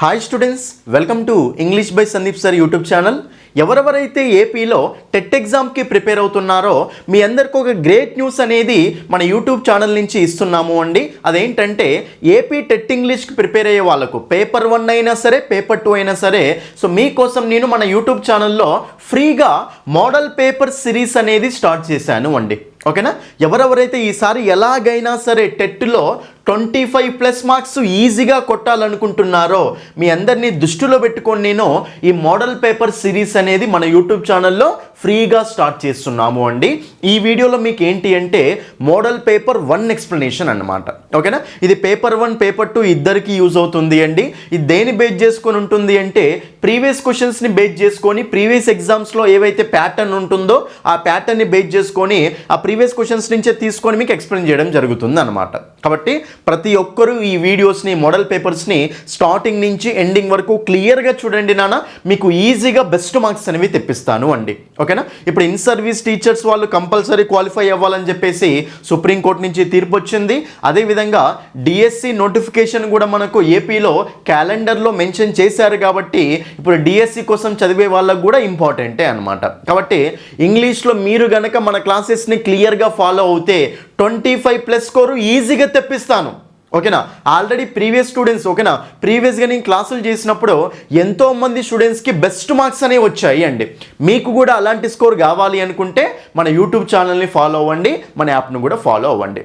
Hi students, welcome to English by Sandeep sir YouTube channel. ఎవరెవరైతే ఏపీలో TET ఎగ్జామ్కి prepare అవుతున్నారో మీ అందరికీ ఒక గ్రేట్ న్యూస్ అనేది మన యూట్యూబ్ ఛానల్ నుంచి ఇస్తున్నాము అండి. అదేంటంటే ఏపీ టెట్ ఇంగ్లీష్కి ప్రిపేర్ అయ్యే వాళ్ళకు పేపర్ 1 అయినా సరే పేపర్ 2 అయినా సరే సో మీకోసం నేను మన యూట్యూబ్ ఛానల్లో ఫ్రీగా మోడల్ పేపర్ సిరీస్ అనేది స్టార్ట్ చేశాను అండి. ఓకేనా, ఎవరెవరైతే ఈసారి ఎలాగైనా సరే టెట్లో 25+ మార్క్స్ ఈజీగా కొట్టాలనుకుంటున్నారో మీ అందరినీ దృష్టిలో పెట్టుకొని నేను ఈ మోడల్ పేపర్ సిరీస్ అనేది మన యూట్యూబ్ ఛానల్లో ఫ్రీగా స్టార్ట్ చేస్తున్నాము అండి. ఈ వీడియోలో మీకు ఏంటి అంటే మోడల్ పేపర్ 1 ఎక్స్ప్లెనేషన్ అన్నమాట. ఓకేనా, ఇది పేపర్ 1 పేపర్ 2 ఇద్దరికి యూజ్ అవుతుంది అండి. ఇది దేని బేస్ చేసుకొని ఉంటుంది అంటే ప్రీవియస్ క్వశ్చన్స్ని బేస్ చేసుకొని ప్రీవియస్ ఎగ్జామ్స్లో ఏవైతే ప్యాటర్న్ ఉంటుందో ఆ ప్యాటర్న్ని బేస్ చేసుకొని ఆ ప్రీవియస్ క్వశ్చన్స్ నుంచే తీసుకొని మీకు ఎక్స్ప్లెయిన్ చేయడం జరుగుతుంది అనమాట. కాబట్టి ప్రతి ఒక్కరూ ఈ వీడియోస్ని మోడల్ పేపర్స్ని స్టార్టింగ్ నుంచి ఎండింగ్ వరకు క్లియర్గా చూడండి నాన్న, మీకు ఈజీగా బెస్ట్ మార్క్స్ అనేవి తెప్పిస్తాను అండి. ఓకేనా, ఇప్పుడు ఇన్ సర్వీస్ టీచర్స్ వాళ్ళు కంపల్సరీ క్వాలిఫై అవ్వాలని చెప్పేసి సుప్రీంకోర్టు నుంచి తీర్పు వచ్చింది. అదేవిధంగా డిఎస్సి నోటిఫికేషన్ కూడా మనకు ఏపీలో క్యాలెండర్లో మెన్షన్ చేశారు కాబట్టి ఇప్పుడు డిఎస్సి కోసం చదివే వాళ్ళకు కూడా ఇంపార్టెంటే అనమాట. కాబట్టి ఇంగ్లీష్లో మీరు గనక మన క్లాసెస్ని క్లియర్గా ఫాలో అవుతే 25+ స్కోరు ఈజీగా తెప్పిస్తాను. ఓకేనా, ఆల్రెడీ ప్రీవియస్ స్టూడెంట్స్ ఓకేనా ప్రీవియస్గా నేను క్లాసులు చేసినప్పుడు ఎంతోమంది స్టూడెంట్స్కి బెస్ట్ మార్క్స్ అనేవి వచ్చాయి అండి. మీకు కూడా అలాంటి స్కోర్ కావాలి అనుకుంటే మన యూట్యూబ్ ఛానల్ని ఫాలో అవ్వండి, మన యాప్ను కూడా ఫాలో అవ్వండి.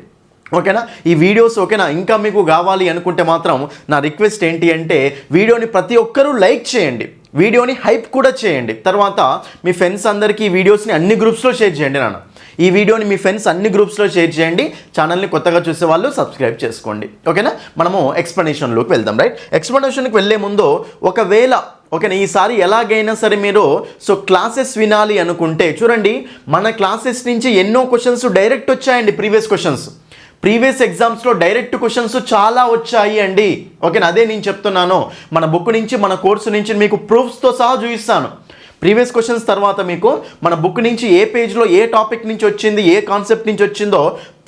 ఓకేనా, ఈ వీడియోస్ ఓకేనా ఇంకా మీకు కావాలి అనుకుంటే మాత్రం నా రిక్వెస్ట్ ఏంటి అంటే వీడియోని ప్రతి ఒక్కరూ లైక్ చేయండి, వీడియోని హైప్ కూడా చేయండి. తర్వాత మీ ఫ్రెండ్స్ అందరికీ ఈ వీడియోస్ని అన్ని గ్రూప్స్లో షేర్ చేయండి నాన్న. ఈ వీడియోని మీ ఫ్రెండ్స్ అన్ని గ్రూప్స్లో షేర్ చేయండి. ఛానల్ని కొత్తగా చూసే వాళ్ళు సబ్స్క్రైబ్ చేసుకోండి. ఓకేనా, మనము ఎక్స్ప్లెనేషన్లోకి వెళ్దాం. రైట్, ఎక్స్ప్లెనేషన్కి వెళ్ళే ముందు ఒకవేళ ఓకేనా ఈసారి ఎలాగైనా సరే మీరు సో క్లాసెస్ వినాలి అనుకుంటే చూడండి, మన క్లాసెస్ నుంచి ఎన్నో క్వశ్చన్స్ డైరెక్ట్ వచ్చాయండి. ప్రీవియస్ ఎగ్జామ్స్లో డైరెక్ట్ క్వశ్చన్స్ చాలా వచ్చాయి అండి. ఓకేనా, అదే నేను చెప్తున్నాను. మన బుక్ నుంచి మన కోర్సు నుంచి మీకు ప్రూఫ్స్తో సహా చూపిస్తాను. ప్రీవియస్ క్వశ్చన్స్ తర్వాత మీకు మన బుక్ నుంచి ఏ పేజ్లో ఏ టాపిక్ నుంచి వచ్చింది, ఏ కాన్సెప్ట్ నుంచి వచ్చిందో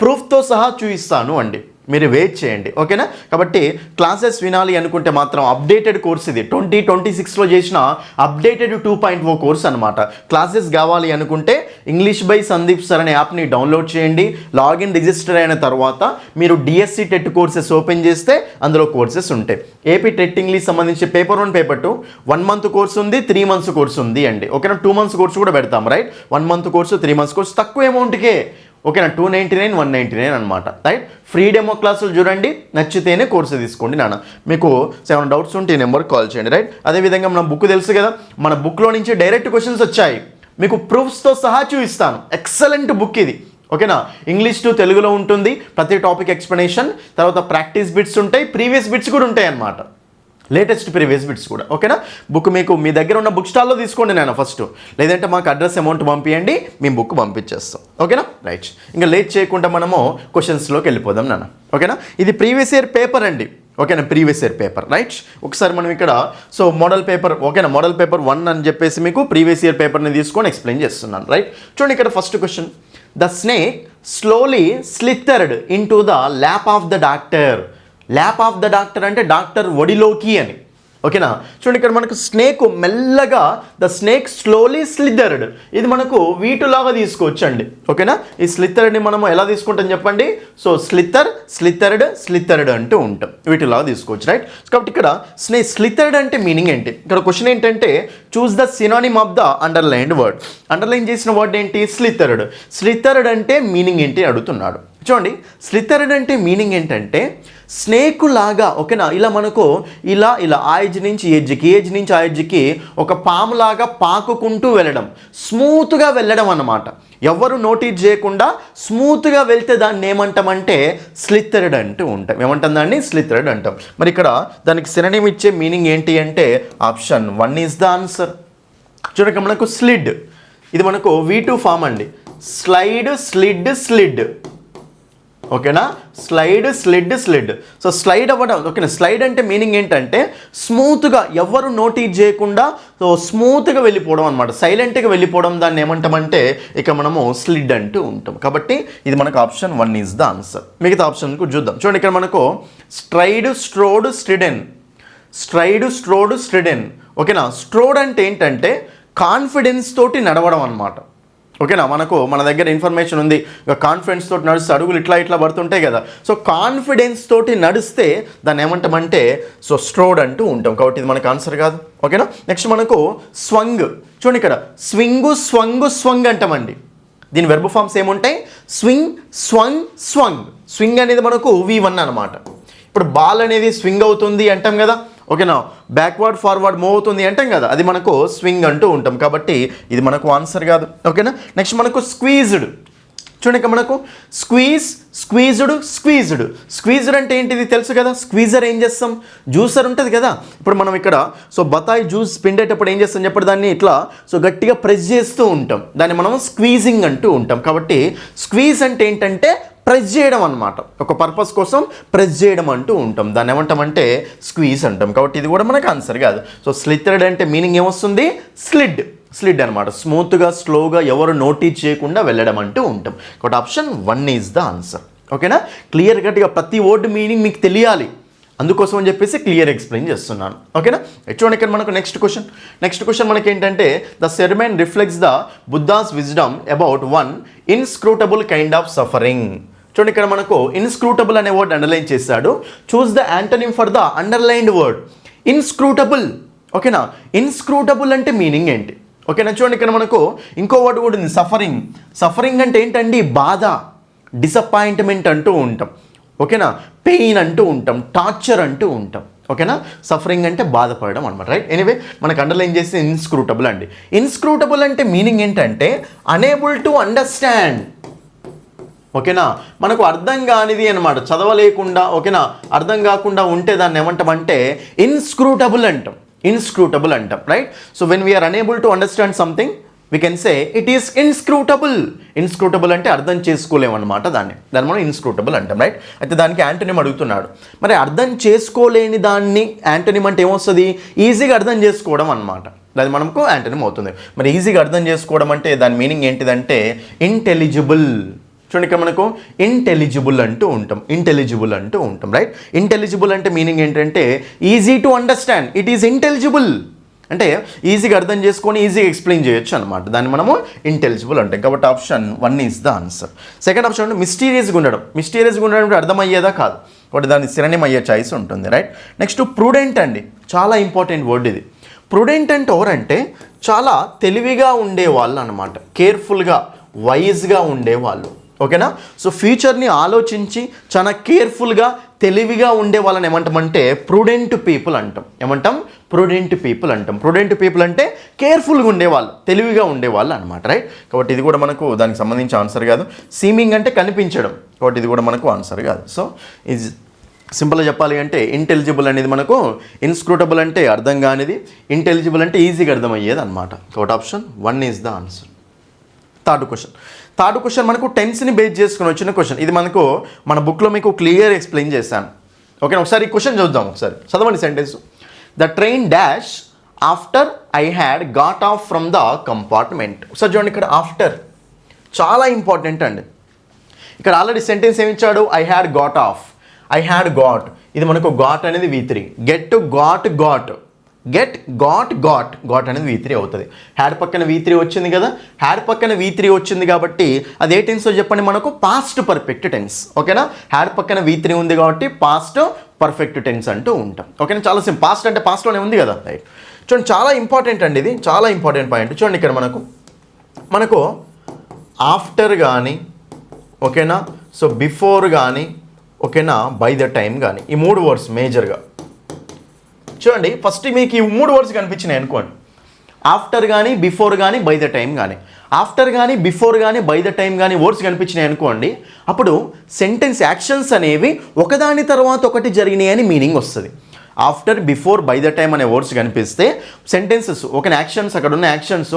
ప్రూఫ్తో సహా చూపిస్తాను అండి. మీరు వెయిట్ చేయండి. ఓకేనా, కాబట్టి క్లాసెస్ వినాలి అనుకుంటే మాత్రం అప్డేటెడ్ కోర్స్ ఇది 2026లో చేసిన అప్డేటెడ్ 2.0 కోర్స్ అనమాట. క్లాసెస్ కావాలి అనుకుంటే ఇంగ్లీష్ బై సందీప్ సార్ అనే యాప్ని డౌన్లోడ్ చేయండి. లాగిన్ రిజిస్టర్ అయిన తర్వాత మీరు డిఎస్సి టెట్ కోర్సెస్ ఓపెన్ చేస్తే అందులో కోర్సెస్ ఉంటాయి. ఏపీ టెట్ ఇంగ్లీష్ సంబంధించి పేపర్ 1 పేపర్ 2 1 మంత్ కోర్స్ ఉంది, 3 మంత్స్ కోర్స్ ఉంది అండి. ఓకేనా, 2 మంత్స్ కోర్స్ కూడా పెడతాం. Right, 1 month course 3 months course తక్కువ అమౌంట్కే. ఓకేనా, 299 199 అనమాట. రైట్, ఫ్రీ డెమో క్లాసులు చూడండి, నచ్చితేనే కోర్సు తీసుకోండి నాన్న. మీకు 7 డౌట్స్ ఉంటే ఈ నెంబర్కి కాల్ చేయండి. రైట్, అదేవిధంగా మన బుక్ తెలుసు కదా, మన బుక్లో నుంచి డైరెక్ట్ క్వశ్చన్స్ వచ్చాయి, మీకు ప్రూఫ్స్తో సహా చూపిస్తాను. ఎక్సలెంట్ బుక్ ఇది. ఓకేనా, ఇంగ్లీష్ టు తెలుగులో ఉంటుంది, ప్రతి టాపిక్ ఎక్స్ప్లెనేషన్, తర్వాత ప్రాక్టీస్ బిట్స్ ఉంటాయి, ప్రీవియస్ బిట్స్ కూడా ఉంటాయి అన్నమాట, లేటెస్ట్ ప్రీవియస్ బిట్స్ కూడా. ఓకేనా, బుక్ మీకు మీ దగ్గర ఉన్న బుక్ స్టాల్లో తీసుకోండి నేను ఫస్ట్, లేదంటే మాకు అడ్రస్ అమౌంట్ పంపించండి, మేము బుక్ పంపించేస్తాం. ఓకేనా, రైట్, ఇంకా లేట్ చేయకుండా మనము క్వశ్చన్స్లోకి వెళ్ళిపోదాం నాన్న. ఓకేనా, ఇది ప్రీవియస్ ఇయర్ పేపర్ అండి. ఓకేనా, ప్రీవియస్ ఇయర్ పేపర్. రైట్, ఒకసారి మనం ఇక్కడ సో మోడల్ పేపర్ ఓకేనా మోడల్ పేపర్ 1 అని చెప్పేసి మీకు ప్రీవియస్ ఇయర్ పేపర్ని తీసుకొని ఎక్స్ప్లెయిన్ చేస్తున్నాను. రైట్, చూడండి ఇక్కడ first question, the snake slowly slithered in to the lap of the doctor. Lap of the doctor అంటే డాక్టర్ ఒడిలోకి అని. ఓకేనా, చూడండి ఇక్కడ మనకు స్నేక్ మెల్లగా ద స్నేక్ స్లోలీ స్లిథర్డ్, ఇది మనకు వీటులాగా తీసుకోవచ్చు అండి. ఓకేనా, ఈ స్లిథర్డ్ని మనము ఎలా తీసుకుంటాం చెప్పండి. సో స్లిథర్డ్ అంటూ ఉంటాం, వీటిలాగా తీసుకోవచ్చు. రైట్, కాబట్టి ఇక్కడ స్లిథర్డ్ అంటే మీనింగ్ ఏంటి, ఇక్కడ క్వశ్చన్ ఏంటంటే choose the synonym of the underlined word. Underline చేసిన వర్డ్ ఏంటి, స్లిథర్డ్ అంటే మీనింగ్ ఏంటి అడుగుతున్నాడు. చూడండి, స్లిథర్డ్ అంటే మీనింగ్ ఏంటంటే స్నేక్ లాగా. ఓకేనా, ఇలా మనకు ఇలా ఆ ఎడ్జ్ నుంచి ఎడ్జ్కి, ఏజ్ నుంచి ఆ ఎడ్జ్కి ఒక పాములాగా పాకుకుంటూ వెళ్ళడం, స్మూత్గా వెళ్ళడం అన్నమాట. ఎవరు నోటీస్ చేయకుండా స్మూత్గా వెళ్తే దాన్ని ఏమంటామంటే స్లిథర్డ్ అంటూ ఉంటాం. ఏమంటాం దాన్ని, స్లిథర్డ్ అంటాం. మరి ఇక్కడ దానికి సినోనిమ్ ఇచ్చే మీనింగ్ ఏంటి అంటే ఆప్షన్ 1 ఈజ్ ద ఆన్సర్. చూడండి మనకు స్లిడ్, ఇది మనకు V2 ఫామ్ అండి. స్లైడ్, స్లిడ్. ఓకేనా, స్లైడ్. సో స్లైడ్ అవ్వడం. ఓకేనా, స్లైడ్ అంటే మీనింగ్ ఏంటంటే స్మూత్గా, ఎవరు నోటీస్ చేయకుండా సో స్మూత్గా వెళ్ళిపోవడం అనమాట, సైలెంట్గా వెళ్ళిపోవడం, దాన్ని ఏమంటామంటే ఇక మనము స్లిడ్ అంటూ ఉంటాం. కాబట్టి ఇది మనకు ఆప్షన్ 1 ఈజ్ ద ఆన్సర్. మిగతా ఆప్షన్ చూద్దాం. చూడండి ఇక్కడ మనకు stride, strode, stridden. Stride, strode, stridden. ఓకేనా, స్ట్రోడ్ అంటే ఏంటంటే కాన్ఫిడెన్స్ తోటి నడవడం అనమాట. ఓకేనా, మన దగ్గర ఇన్ఫర్మేషన్ ఉంది, కాన్ఫిడెన్స్ తోటి నడుస్తే అడుగులు ఇట్లా పడుతుంటాయి కదా. సో కాన్ఫిడెన్స్ తోటి నడిస్తే దాన్ని ఏమంటామంటే సో స్ట్రోడ్ అంటూ ఉంటాం. కాబట్టి ఇది మనకు ఆన్సర్ కాదు. ఓకేనా, నెక్స్ట్ మనకు స్వంగ్. చూడండి ఇక్కడ స్వింగు, స్వంగ్, స్వంగ్ అంటామండి. దీని వెర్బ్ ఫామ్స్ ఏముంటాయి? స్వింగ్, స్వంగ్, స్వంగ్. స్వింగ్ అనేది మనకు V1 అనమాట. ఇప్పుడు బాల్ అనేది స్వింగ్ అవుతుంది అంటాం కదా. ఓకేనా, బ్యాక్వర్డ్ ఫార్వర్డ్ మూవ్ అవుతుంది అంటాం కదా, అది మనకు స్వింగ్ అంటూ ఉంటాం. కాబట్టి ఇది మనకు ఆన్సర్ కాదు. ఓకేనా, నెక్స్ట్ మనకు స్క్వీజ్డ్. చూడండి ఇక్కడ మనకు స్క్వీజ్, స్క్వీజ్డ్, స్క్వీజ్డ్. స్క్వీజ్డ్ అంటే ఏంటిది తెలుసు కదా. స్క్వీజర్ ఏం చేస్తాం? జ్యూసర్ ఉంటుంది కదా. ఇప్పుడు మనం ఇక్కడ సో బతాయి జ్యూస్ పిండేటప్పుడు ఏం చేస్తాం చెప్పండి, దాన్ని ఇట్లా సో గట్టిగా ప్రెస్ చేస్తూ ఉంటాం, దాన్ని మనం స్క్వీజింగ్ అంటూ ఉంటాం. కాబట్టి స్క్వీజ్ అంటే ఏంటంటే ప్రెస్ చేయడం అనమాట, ఒక పర్పస్ కోసం ప్రెస్ చేయడం అంటూ ఉంటాం, దాన్ని ఏమంటామంటే స్క్వీజ్ అంటాం. కాబట్టి ఇది కూడా మనకు ఆన్సర్ కాదు. సో స్లిత్తర్డ్ అంటే మీనింగ్ ఏమొస్తుంది? స్లిడ్, స్లిడ్ అనమాట, స్మూత్గా, స్లోగా, ఎవరు నోటీస్ చేయకుండా వెళ్ళడం అంటూ ఉంటాం. కాబట్టి ఆప్షన్ 1 ఈజ్ ద ఆన్సర్. ఓకేనా, క్లియర్ కట్గా ప్రతి వర్డ్ మీనింగ్ మీకు తెలియాలి, అందుకోసం అని చెప్పేసి క్లియర్ ఎక్స్ప్లెయిన్ చేస్తున్నాను. ఓకేనా, చూడండి ఇక్కడ మనకు నెక్స్ట్ క్వశ్చన్ మనకి ఏంటంటే the sermon reflects the Buddha's wisdom about 1 inscrutable kind of suffering. చూడండి ఇక్కడ మనకు ఇన్స్క్రూటబుల్ అనే వర్డ్ అండర్లైన్ చేశాడు. Choose the antonym for the underlined word inscrutable. ఓకేనా, ఇన్స్క్రూటబుల్ అంటే మీనింగ్ ఏంటి? ఓకేనా, చూడండి ఇక్కడ మనకు ఇంకో వర్డ్ కూడా ఉంది, సఫరింగ్. సఫరింగ్ అంటే ఏంటండి? బాధ, డిసప్పాయింట్మెంట్ అంటూ ఉంటాం. ఓకేనా, పెయిన్ అంటూ ఉంటాం, టార్చర్ అంటూ ఉంటాం. ఓకేనా, సఫరింగ్ అంటే బాధపడడం అనమాట. రైట్, ఎనీవే మనకు అండర్లైన్ చేస్తే ఇన్స్క్రూటబుల్ అండి. ఇన్స్క్రూటబుల్ అంటే మీనింగ్ ఏంటంటే అనేబుల్ టు అండర్స్టాండ్. ఓకేనా, మనకు అర్థం కానిది అనమాట, చదవలేకుండా. ఓకేనా, అర్థం కాకుండా ఉంటే దాన్ని ఏమంటామంటే ఇన్స్క్రూటబుల్ అంటాం, ఇన్స్క్రూటబుల్ అంటాం. Right, so when we are unable to understand something we can say it is inscrutable. Inscrutable అంటే అర్థం చేసుకోలేమన్నమాట, దాన్ని మనం ఇన్స్క్రూటబుల్ అంటాం. రైట్, అయితే దానికి యాంటోనిమ్ అడుగుతున్నాడు. మరి అర్థం చేసుకోలేని దాన్ని యాంటోనిమ్ అంటే ఏమొస్తుంది? ఈజీగా అర్థం చేసుకోవడం అనమాట, అది మనకు యాంటోనిమ్ అవుతుంది. మరి ఈజీగా అర్థం చేసుకోవడం అంటే దాని మీనింగ్ ఏంటిదంటే ఇంటెలిజిబుల్. చూడండి ఇక్కడ మనకు ఇంటెలిజిబుల్ అంటూ ఉంటాం, ఇంటెలిజిబుల్ అంటూ ఉంటాం. రైట్, ఇంటెలిజిబుల్ అంటే మీనింగ్ ఏంటంటే easy to understand, it is intelligible అంటే ఈజీగా అర్థం చేసుకొని ఈజీగా ఎక్స్ప్లెయిన్ చేయొచ్చు అనమాట, దాన్ని మనము ఇంటెలిజిబుల్ అంటాం. కాబట్టి option 1 is the answer. Second option అంటే మిస్టీరియస్గా ఉండడం. మిస్టీరియస్గా ఉండడం అంటే అర్థమయ్యేదా కాదు, కాబట్టి దాని సినోనిమ్ అయ్యే చాయిస్ ఉంటుంది. రైట్, నెక్స్ట్ ప్రుడెంట్ అండి, చాలా ఇంపార్టెంట్ వర్డ్ ఇది. ప్రుడెంట్ అంటే ఎవరంటే చాలా తెలివిగా ఉండేవాళ్ళు అనమాట, కేర్ఫుల్గా, వైజ్గా ఉండేవాళ్ళు. ఓకేనా, సో ఫ్యూచర్ని ఆలోచించి చాలా కేర్ఫుల్గా, తెలివిగా ఉండే వాళ్ళని ఏమంటామంటే ప్రుడెంట్ పీపుల్ అంటాం. ఏమంటాం? ప్రుడెంట్ పీపుల్ అంటాం. ప్రుడెంట్ పీపుల్ అంటే కేర్ఫుల్గా ఉండేవాళ్ళు, తెలివిగా ఉండేవాళ్ళు అనమాట. రైట్, కాబట్టి ఇది కూడా మనకు దానికి సంబంధించి ఆన్సర్ కాదు. సీమింగ్ అంటే కనిపించడం, కాబట్టి ఇది కూడా మనకు ఆన్సర్ కాదు. సో ఇది సింపుల్గా చెప్పాలి అంటే ఇంటెలిజిబుల్ అనేది మనకు ఇన్స్క్రూటబుల్ అంటే అర్థం కానిది, ఇంటెలిజిబుల్ అంటే ఈజీగా అర్థమయ్యేది అనమాట. కాబట్టి option 1 is the answer. Third question మనకు టెన్స్ని బేస్ చేసుకుని వచ్చిన క్వశ్చన్. ఇది మనకు మన బుక్లో మీకు క్లియర్ ఎక్స్ప్లెయిన్ చేశాను. ఓకే, ఒకసారి ఈ క్వశ్చన్ చూద్దాం, ఒకసారి చదవండి sentence. The train dash after I had got of from the compartment. ఒకసారి చూడండి ఇక్కడ ఆఫ్టర్ చాలా ఇంపార్టెంట్ అండి. ఇక్కడ ఆల్రెడీ సెంటెన్స్ ఏమి ఇచ్చాడు? I had got of, I had got, ఇది మనకు గాట్ అనేది V3, get got got, get got got, got అనేది V3 అవుతుంది. హ్యాడ్ పక్కన V3 వచ్చింది కదా, హ్యాడ్ పక్కన V3 వచ్చింది కాబట్టి అది ఏ టెన్స్లో చెప్పండి మనకు? Past perfect tense. ఓకేనా, హ్యాడ్ పక్కన V3 ఉంది కాబట్టి పాస్ట్ పర్ఫెక్ట్ టెన్స్ అంటూ ఉంటాం. ఓకేనా, చాలా సింపుల్. పాస్ట్ అంటే పాస్ట్లోనే ఉంది కదా. రైట్, చూడండి చాలా ఇంపార్టెంట్ అండి, ఇది చాలా ఇంపార్టెంట్ పాయింట్. చూడండి ఇక్కడ మనకు ఆఫ్టర్ కానీ, ఓకేనా, సో బిఫోర్ కానీ, ఓకేనా, బై ద టైం కానీ, ఈ 3 వర్డ్స్ మేజర్గా చూడండి. ఫస్ట్ మీకు ఈ 3 వర్డ్స్ కనిపించినాయి అనుకోండి, ఆఫ్టర్ కానీ, బిఫోర్ కానీ, బై ద టైం కానీ. ఆఫ్టర్ కానీ, బిఫోర్ కానీ, బై ద టైం కానీ వర్డ్స్ కనిపించినాయి అనుకోండి, అప్పుడు సెంటెన్స్ యాక్షన్స్ అనేవి ఒకదాని తర్వాత ఒకటి జరిగినాయి అని మీనింగ్ వస్తుంది. After, before, by the time అనే వర్డ్స్ కనిపిస్తే సెంటెన్సెస్ ఒక యాక్షన్స్, అక్కడ ఉన్న యాక్షన్స్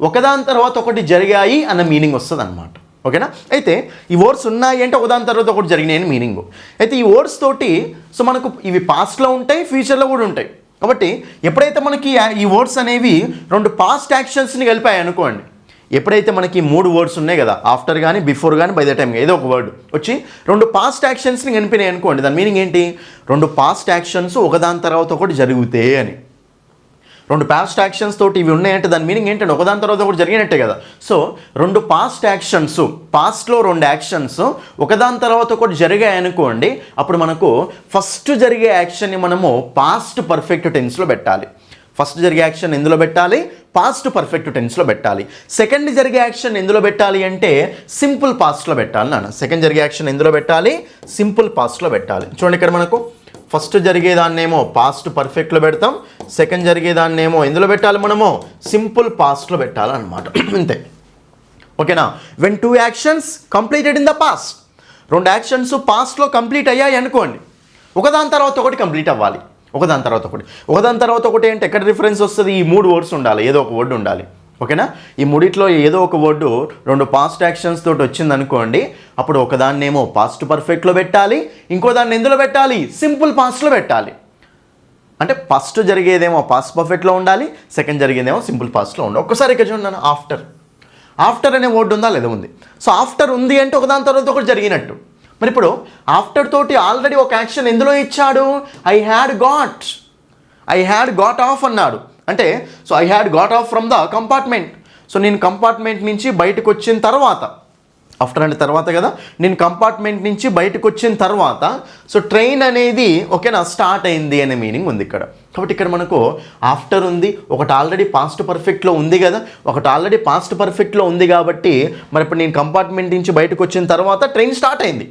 ఒకదాని తర్వాత ఒకటి జరిగాయి అన్న మీనింగ్ వస్తుంది అనమాట. ఓకేనా, అయితే ఈ వర్డ్స్ ఉన్నాయి అంటే ఒకదాని తర్వాత ఒకటి జరిగినాయి అని మీనింగ్. అయితే ఈ వర్డ్స్ తోటి సో మనకు ఇవి పాస్ట్లో ఉంటాయి, ఫ్యూచర్లో కూడా ఉంటాయి. కాబట్టి ఎప్పుడైతే మనకి ఈ వర్డ్స్ అనేవి 2 పాస్ట్ యాక్షన్స్ని కలిపాయి అనుకోండి, ఎప్పుడైతే మనకి 3 వర్డ్స్ ఉన్నాయి కదా, ఆఫ్టర్ కానీ బిఫోర్ కానీ బై ద టైం ఏదో ఒక వర్డ్ వచ్చి 2 పాస్ట్ యాక్షన్స్ని కనిపినాయి అనుకోండి, దాని మీనింగ్ ఏంటి? 2 పాస్ట్ యాక్షన్స్ ఒకదాని తర్వాత ఒకటి జరిగితే అని. 2 పాస్ట్ యాక్షన్స్ తోటి ఇవి ఉన్నాయంటే దాని మీనింగ్ ఏంటంటే ఒకదాని తర్వాత ఒకటి జరిగినట్టే కదా. సో 2 పాస్ట్ యాక్షన్స్, పాస్ట్లో 2 యాక్షన్స్ ఒకదాని తర్వాత ఒకటి జరిగాయి అనుకోండి, అప్పుడు మనకు ఫస్ట్ జరిగే యాక్షన్ని మనము పాస్ట్ పర్ఫెక్ట్ టెన్స్లో పెట్టాలి. ఫస్ట్ జరిగే యాక్షన్ ఎందులో పెట్టాలి? పాస్ట్ పర్ఫెక్ట్ టెన్స్లో పెట్టాలి. సెకండ్ జరిగే యాక్షన్ ఎందులో పెట్టాలి అంటే సింపుల్ పాస్ట్లో పెట్టాలి నాన్న. సెకండ్ జరిగే యాక్షన్ ఎందులో పెట్టాలి? సింపుల్ పాస్ట్లో పెట్టాలి. చూడండి ఇక్కడ మనకు ఫస్ట్ జరిగేదాన్నేమో పాస్ట్ పర్ఫెక్ట్లో పెడతాం, సెకండ్ జరిగేదాన్నేమో ఎందులో పెట్టాలి? మనము సింపుల్ పాస్ట్లో పెట్టాలన్నమాట. అంతే, ఓకేనా? When 2 actions completed in the past, 2 actions పాస్ట్లో కంప్లీట్ అయ్యాయి అనుకోండి, ఒకదాని తర్వాత ఒకటి కంప్లీట్ అవ్వాలి. ఒకదాని తర్వాత ఒకటి అంటే ఎక్కడ రిఫరెన్స్ వస్తుంది? ఈ 3 వర్డ్స్ ఉండాలి, ఏదో ఒక వర్డ్ ఉండాలి, ఓకేనా? ఈ 3లో ఏదో ఒక వర్డు 2 పాస్ట్ యాక్షన్స్ తోటి వచ్చింది అనుకోండి, అప్పుడు ఒకదాన్నేమో పాస్ట్ పర్ఫెక్ట్లో పెట్టాలి, ఇంకో దాన్ని ఎందులో పెట్టాలి? సింపుల్ పాస్ట్లో పెట్టాలి. అంటే ఫస్ట్ జరిగేదేమో పాస్ట్ పర్ఫెక్ట్లో ఉండాలి, సెకండ్ జరిగేదేమో సింపుల్ పాస్ట్లో ఉండాలి. ఒక్కసారి ఇక్కడ చూడండి, ఆఫ్టర్ అనే వర్డ్ ఉందా లేదా? ఉంది. సో ఆఫ్టర్ ఉంది అంటే ఒకదాని తర్వాత ఒకటి జరిగినట్టు. మరి ఇప్పుడు ఆఫ్టర్ తోటి ఆల్రెడీ ఒక యాక్షన్ ఎందులో ఇచ్చాడు? ఐ హ్యాడ్ గాట్ ఆఫ్ అన్నాడు. అంటే so I had got of from the compartment. So నేను కంపార్ట్మెంట్ నుంచి బయటకు వచ్చిన తర్వాత, ఆఫ్టర్ అంటే తర్వాత కదా, నేను కంపార్ట్మెంట్ నుంచి బయటకు వచ్చిన తర్వాత సో ట్రైన్ అనేది ఓకేనా స్టార్ట్ అయింది అనే మీనింగ్ ఉంది ఇక్కడ. కాబట్టి ఇక్కడ మనకు ఆఫ్టర్ ఉంది, ఒకటి ఆల్రెడీ పాస్ట్ పర్ఫెక్ట్లో ఉంది కదా, కాబట్టి మరి ఇప్పుడు నేను కంపార్ట్మెంట్ నుంచి బయటకు వచ్చిన తర్వాత ట్రైన్ స్టార్ట్ అయింది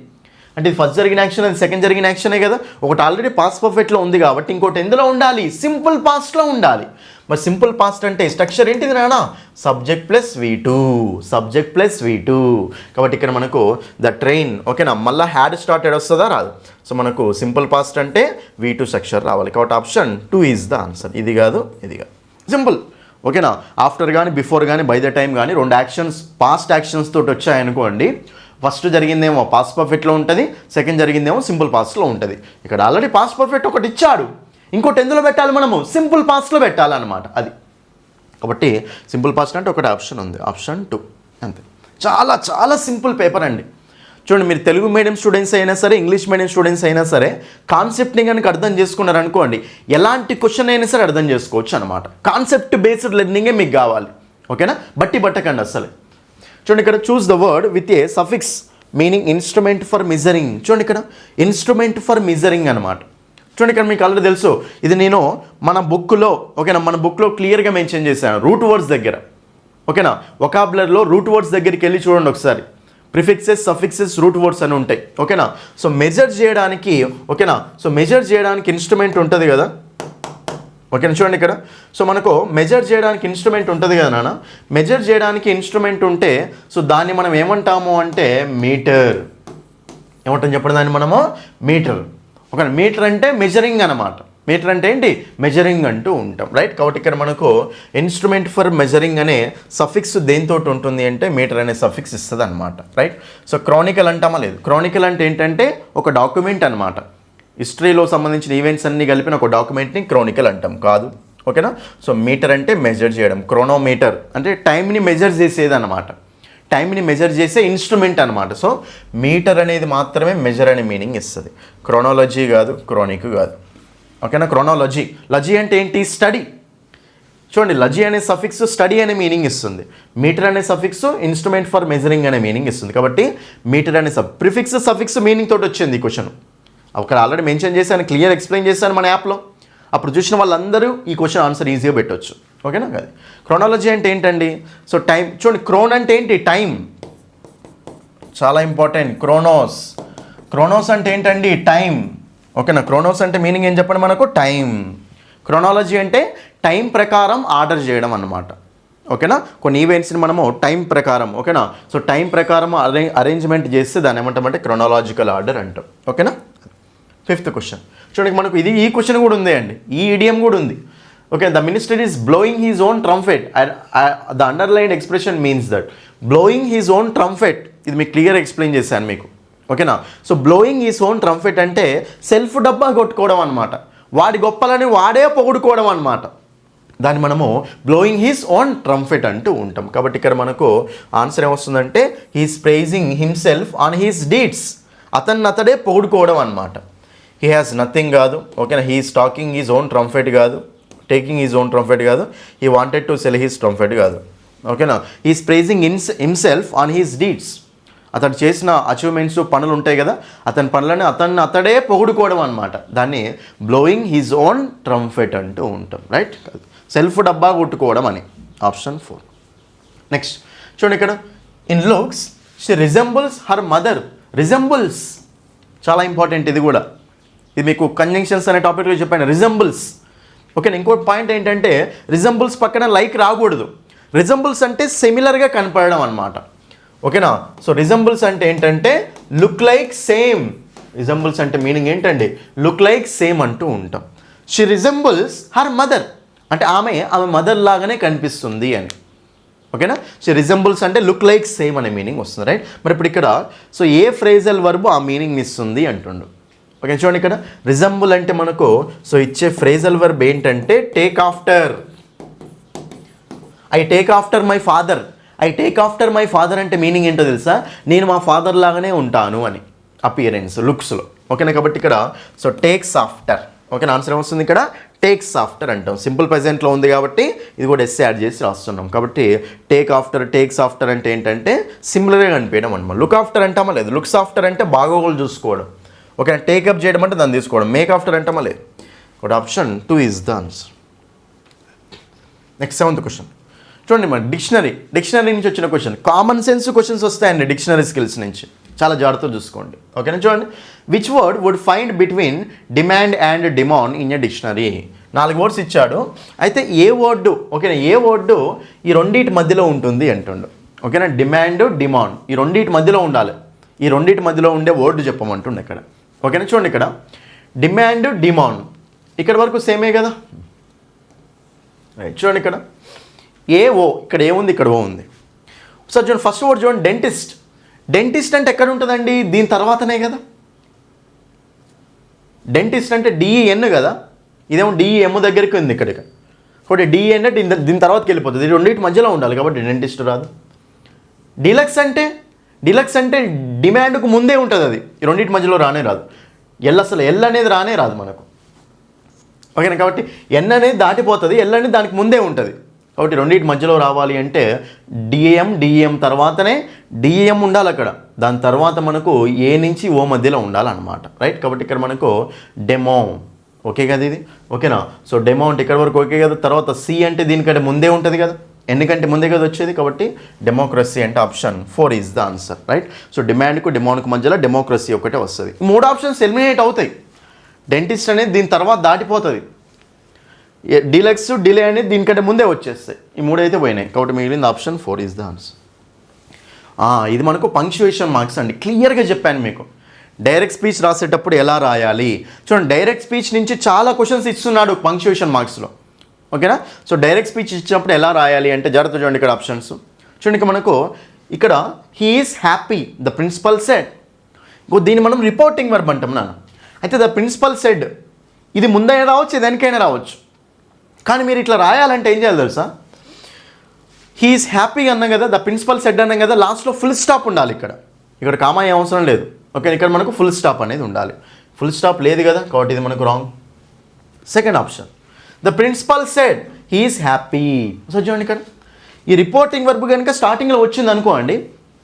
అంటే ఇది ఫస్ట్ జరిగిన యాక్షన్, అది సెకండ్ జరిగిన యాక్షనే కదా. ఒకటి ఆల్రెడీ పాస్ట్ పర్ఫెక్ట్లో ఉంది కాబట్టి ఇంకోటి ఎందులో ఉండాలి? సింపుల్ పాస్ట్లో ఉండాలి. మరి సింపుల్ పాస్ట్ అంటే స్ట్రక్చర్ ఏంటిది నాన్న? Subject plus V2. కాబట్టి ఇక్కడ మనకు ద ట్రైన్ ఓకేనా, మళ్ళీ హ్యాడ్ స్టార్టెడ్ వస్తుందా? రాదు. సో మనకు సింపుల్ పాస్ట్ అంటే V2 స్ట్రక్చర్ రావాలి. కాబట్టి ఆప్షన్ 2 ఈజ్ ద ఆన్సర్. ఇది కాదు. సింపుల్, ఓకేనా? ఆఫ్టర్ కానీ బిఫోర్ కానీ బై ద టైం కానీ 2 యాక్షన్స్ పాస్ట్ యాక్షన్స్ తోటి వచ్చాయనుకోండి, ఫస్ట్ జరిగిందేమో పాస్ట్ పర్ఫెక్ట్లో ఉంటుంది, సెకండ్ జరిగిందేమో సింపుల్ పాస్ట్లో ఉంటుంది. ఇక్కడ ఆల్రెడీ పాస్ట్ పర్ఫెక్ట్ ఒకటి ఇచ్చాడు, ఇంకోటి ఎందులో పెట్టాలి? మనము సింపుల్ పాస్ట్లో పెట్టాలన్నమాట. అది కాబట్టి సింపుల్ పాస్ట్ అంటే ఒకటి ఆప్షన్ ఉంది, ఆప్షన్ 2. అంతే. చాలా చాలా సింపుల్ పేపర్ అండి. చూడండి, మీరు తెలుగు మీడియం స్టూడెంట్స్ అయినా సరే, ఇంగ్లీష్ మీడియం స్టూడెంట్స్ అయినా సరే, కాన్సెప్ట్ని కనుక అర్థం చేసుకున్నారు అనుకోండి, ఎలాంటి క్వశ్చన్ అయినా సరే అర్థం చేసుకోవచ్చు అనమాట. కాన్సెప్ట్ బేస్డ్ లెర్నింగే మీకు కావాలి, ఓకేనా? బట్టకండి అసలు. చూడండి ఇక్కడ చూస్ the word with a suffix meaning instrument for measuring. చూడండి ఇక్కడ ఇన్స్ట్రుమెంట్ ఫర్ మెజరింగ్ అనమాట. చూడండి ఇక్కడ మీకు ఆల్రెడీ తెలుసు, ఇది నేను మన బుక్లో ఓకేనా, మన బుక్లో క్లియర్గా మెన్షన్ చేశాను రూట్ వర్డ్స్ దగ్గర, ఓకేనా? వొకాబులరీలో రూట్ వర్డ్స్ దగ్గరికి వెళ్ళి చూడండి ఒకసారి. ప్రిఫిక్సెస్, సఫిక్సెస్, రూట్ వర్డ్స్ అని ఉంటాయి, ఓకేనా? సో మెజర్ చేయడానికి ఓకేనా, సో మెజర్ చేయడానికి ఇన్స్ట్రుమెంట్ ఉంటుంది కదా, ఓకేనా? చూడండి ఇక్కడ, సో మనకు మెజర్ చేయడానికి ఇన్స్ట్రుమెంట్ ఉంటుంది కదా నాన్న, మెజర్ చేయడానికి ఇన్స్ట్రుమెంట్ ఉంటే సో దాన్ని మనం ఏమంటాము అంటే మీటర్. ఏమంటాం చెప్పండి దాన్ని మనము? మీటర్. ఓకే, మీటర్ అంటే మెజరింగ్ అనమాట. మీటర్ అంటే ఏంటి? మెజరింగ్ అంటూ ఉంటాం, రైట్? కాబట్టి ఇక్కడ మనకు ఇన్స్ట్రుమెంట్ ఫర్ మెజరింగ్ అనే సఫిక్స్ దేంతో ఉంటుంది అంటే మీటర్ అనే సఫిక్స్ ఇస్తుంది అనమాట, రైట్? సో క్రానికల్ అంటామా? లేదు. క్రానికల్ అంటే ఏంటంటే ఒక డాక్యుమెంట్ అనమాట. హిస్టరీలో సంబంధించిన ఈవెంట్స్ అన్ని కలిపిన ఒక డాక్యుమెంట్ని క్రానికల్ అంటాం, కాదు, ఓకేనా? సో మీటర్ అంటే మెజర్ చేయడం, క్రోనోమీటర్ అంటే టైంని మెజర్ చేసేది అనమాట, టైంని మెజర్ చేసే ఇన్స్ట్రుమెంట్ అనమాట. సో మీటర్ అనేది మాత్రమే మెజర్ అనే మీనింగ్ ఇస్తుంది, క్రోనాలజీ కాదు, క్రానిక్ కాదు, ఓకేనా? క్రోనాలజీ, లజీ అంటే ఏంటి? స్టడీ. చూడండి, లజీ అనే సఫిక్స్ స్టడీ అనే మీనింగ్ ఇస్తుంది, మీటర్ అనే సఫిక్స్ ఇన్స్ట్రుమెంట్ ఫర్ మెజరింగ్ అనే మీనింగ్ ఇస్తుంది. కాబట్టి మీటర్ అనే ప్రిఫిక్స్ సఫిక్స్ మీనింగ్ తోటి వచ్చింది ఈ క్వశ్చన్. అక్కడ ఆల్రెడీ మెన్షన్ చేశాను, క్లియర్ ఎక్స్ప్లెయిన్ చేశాను మన యాప్లో. అప్పుడు చూసిన వాళ్ళందరూ ఈ క్వశ్చన్ ఆన్సర్ ఈజీగా పెట్టవచ్చు, ఓకేనా? అది క్రోనాలజీ అంటే ఏంటండి? So time. చూడండి, క్రోన్ అంటే ఏంటి? టైం, చాలా ఇంపార్టెంట్. క్రోనోస్ అంటే ఏంటండి? టైం, ఓకేనా? క్రోనోస్ అంటే మీనింగ్ ఏం చెప్పండి మనకు? టైం. క్రోనాలజీ అంటే టైం ప్రకారం ఆర్డర్ చేయడం అన్నమాట, ఓకేనా? కొన్ని ఈవెంట్స్ని మనము టైం ప్రకారం, ఓకేనా? సో టైం ప్రకారం అరేంజ్మెంట్ చేస్తే దాన్ని ఏమంటామంటే క్రోనాలజికల్ ఆర్డర్ అంటాం, ఓకేనా? 5th క్వశ్చన్ చూడండి, మనకు ఈ క్వశ్చన్ కూడా ఉంది అండి, ఈ ఇడియం కూడా ఉంది, okay? The minister is blowing his own trumpet. The underlined expression means that blowing his own trumpet. ఇది మీకు క్లియర్ ఎక్స్ప్లెయిన్ చేశాను మీకు, ఓకేనా? So blowing his own trumpet అంటే సెల్ఫ్ డబ్బా కొట్టుకోవడం అనమాట, వాడి గొప్పలని వాడే పొగుడుకోవడం అనమాట. దాన్ని మనము బ్లోయింగ్ హీస్ ఓన్ ట్రంఫెట్ అంటూ ఉంటాం. కాబట్టి ఇక్కడ మనకు ఆన్సర్ ఏమొస్తుందంటే he's praising himself on his deeds. అతడే పొగుడుకోవడం అనమాట. హీ హ్యాస్ నథింగ్ కాదు, ఓకేనా. He's talking his own trumpet కాదు, టేకింగ్ హీజ్ ఓన్ ట్రంఫెట్ కాదు, he wanted to sell his trumpet కాదు, ఓకేనా. He's praising himself on his deeds. అతడు చేసిన అచీవ్మెంట్స్, పనులు ఉంటాయి కదా, అతని పనులని అతడే పొగుడుకోవడం అనమాట. దాన్ని బ్లోయింగ్ హీజ్ ఓన్ ట్రంఫెట్ అంటూ ఉంటాం, రైట్. సెల్ఫ్ డబ్బా కొట్టుకోవడం అని. ఆప్షన్ 4. నెక్స్ట్ చూడండి ఇక్కడ, in looks she resembles her mother. Resembles చాలా ఇంపార్టెంట్. ఇది కూడా, ఇది మీకు కంజంక్షన్స్ అనే టాపిక్లో చెప్పాను. రిజెంబుల్స్, ఓకేనా. ఇంకో పాయింట్ ఏంటంటే రిజెంబుల్స్ పక్కన లైక్ రాకూడదు. రిజెంబుల్స్ అంటే సిమిలర్గా కనపడడం అనమాట, ఓకేనా. సో రిజెంబుల్స్ అంటే ఏంటంటే లుక్ లైక్ సేమ్. రిజెంబుల్స్ అంటే మీనింగ్ ఏంటండి, లుక్ లైక్ సేమ్ అంటూ ఉంటాం. షీ రిజెంబుల్స్ హర్ మదర్ అంటే ఆమె మదర్ లాగానే కనిపిస్తుంది అని, ఓకేనా. సో రిజెంబుల్స్ అంటే లుక్ లైక్ సేమ్ అనే మీనింగ్ వస్తుంది, రైట్. మరి ఇప్పుడు ఇక్కడ సో ఏ ఫ్రేజల్ వర్బ్ ఆ మీనింగ్ ఇస్తుంది అంటుండు, ఓకే. చూడండి ఇక్కడ రిజెంబుల్ అంటే మనకు సో ఇచ్చే ఫ్రేజల్ వర్బ్ ఏంటంటే take after. I take after my father. I take after my father అంటే మీనింగ్ ఏంటో తెలుసా, నేను మా ఫాదర్ లాగానే ఉంటాను అని, అపియరెన్స్, లుక్స్లో, ఓకేనా. కాబట్టి ఇక్కడ సో టేక్స్ ఆఫ్టర్, ఓకేనా. ఆన్సర్ ఏమొస్తుంది ఇక్కడ, టేక్స్ ఆఫ్టర్ అంటాం. సింపుల్ ప్రెజెంట్లో ఉంది కాబట్టి ఇది కూడా ఎస్ యాడ్ చేసి రాస్తున్నాం. కాబట్టి టేక్ ఆఫ్టర్, టేక్స్ ఆఫ్టర్ అంటే ఏంటంటే సిమిలర్గా కనిపించడం అనమాట. లుక్ ఆఫ్టర్ అంటామా లేదు, లుక్స్ ఆఫ్టర్ అంటే బాగోగులు చూసుకోవడం, ఓకే. టేకప్ చేయడం అంటే దాన్ని తీసుకోవడం. మేక్ ఆఫ్టర్ అంటామా లేదు. ఒకటి option 2 is the answer. Next 7th question చూడండి, మన డిక్షనరీ నుంచి వచ్చిన క్వశ్చన్. కామన్ సెన్స్ క్వశ్చన్స్ వస్తాయండి డిక్షనరీ స్కిల్స్ నుంచి, చాలా జాగ్రత్తగా చూసుకోండి, ఓకేనా. చూడండి, which word would find between demand and demand in a dictionary. 4 words ఇచ్చాడు. అయితే ఏ వర్డు, ఓకేనా, ఏ వర్డు ఈ రెండింటి మధ్యలో ఉంటుంది అంటుండు, ఓకేనా. డిమాండ్, డిమాండ్ ఈ రెండింటి మధ్యలో ఉండాలి. ఈ రెండింటి మధ్యలో ఉండే వర్డ్ చెప్పమంటుండే ఇక్కడ, ఓకేనా. చూడండి ఇక్కడ డిమాండ్, డిమాండ్ ఇక్కడ వరకు సేమే కదా, రైట్. చూడండి ఇక్కడ ఓ, ఇక్కడ ఏముంది, ఇక్కడ ఓ ఉంది. ఒకసారి చూడండి, ఫస్ట్ వర్డ్ చూడండి, డెంటిస్ట్. డెంటిస్ట్ అంటే ఎక్కడ ఉంటుందండి, దీని తర్వాతనే కదా. డెంటిస్ట్ అంటే డిఈఎన్ కదా, ఇదేమో డిఈఎం దగ్గరికి ఉంది ఇక్కడ. కాబట్టి డిఈఎన్ అంటే దీని తర్వాతకి వెళ్ళిపోతుంది, ఇది రెండింటి మధ్యలో ఉండాలి కాబట్టి డెంటిస్ట్ రాదు. డీలక్స్ అంటే డిమాండ్కు ముందే ఉంటుంది, అది ఈ రెండింటి మధ్యలో రానే రాదు. అసలు ఎల్ అనేది రానే రాదు మనకు, ఓకేనా. కాబట్టి ఎన్ అనేది దాటిపోతుంది, ఎల్ అనేది దానికి ముందే ఉంటుంది. కాబట్టి రెండింటి మధ్యలో రావాలి అంటే డిఎం తర్వాతనే డిఎం ఉండాలి అక్కడ, దాని తర్వాత మనకు ఏ నుంచి ఓ మధ్యలో ఉండాలన్నమాట, రైట్. కాబట్టి ఇక్కడ మనకు డెమో, ఓకే కదా ఇది, ఓకేనా. సో డెమో అంటే ఇక్కడ వరకు ఓకే కదా. తర్వాత సి అంటే దీనికంటే ముందే ఉంటుంది కదా, ఎందుకంటే ముందే కదా వచ్చేది. కాబట్టి డెమోక్రసీ అంటే option 4 is the answer, right. So డిమాండ్కు డిమాండ్కు మధ్యలో డెమోక్రసీ ఒకటే వస్తుంది. 3 ఆప్షన్స్ ఎలిమినేట్ అవుతాయి. డెంటిస్ట్ అనేది దీని తర్వాత దాటిపోతుంది, డీలక్స్, డిలే అనేది దీనికంటే ముందే వచ్చేస్తాయి. ఈ 3 అయితే పోయినాయి. కాబట్టి మిగిలింది ఆప్షన్ 4 ఈజ్ ద ఆన్సర్. ఇది మనకు పంక్చుయేషన్ మార్క్స్ అండి, క్లియర్గా చెప్పాను మీకు. డైరెక్ట్ స్పీచ్ రాసేటప్పుడు ఎలా రాయాలి చూడండి. డైరెక్ట్ స్పీచ్ నుంచి చాలా క్వశ్చన్స్ ఇస్తున్నాడు పంక్చుయేషన్ మార్క్స్లో, ఓకేనా. సో డైరెక్ట్ స్పీచ్ ఇచ్చినప్పుడు ఎలా రాయాలి అంటే జాగ్రత్త చూడండి ఇక్కడ ఆప్షన్స్ చూడండి. ఇక మనకు ఇక్కడ he is happy, the principal said. దీన్ని మనం రిపోర్టింగ్ వర్బ్ అంటాం నాన్న. అయితే ద ప్రిన్సిపల్ సెడ్ ఇది ముందైనా రావచ్చు, ఇది వెనకైనా రావచ్చు. కానీ మీరు ఇట్లా రాయాలంటే ఏం చేయాలి తెలుసా, హీ ఈస్ హ్యాపీ అన్నాం కదా, ద ప్రిన్సిపల్ సెడ్ అన్నాం కదా, లాస్ట్లో ఫుల్ స్టాప్ ఉండాలి. ఇక్కడ కామా ఏం అవసరం లేదు, ఓకే. ఇక్కడ మనకు ఫుల్ స్టాప్ అనేది ఉండాలి. ఫుల్ స్టాప్ లేదు కదా, కాబట్టి ఇది మనకు wrong. Second option, the principal said he is happy. So చూడండి ఇక్కడ ఈ రిపోర్టింగ్ వర్బ్ కనుక స్టార్టింగ్లో వచ్చింది అనుకోండి,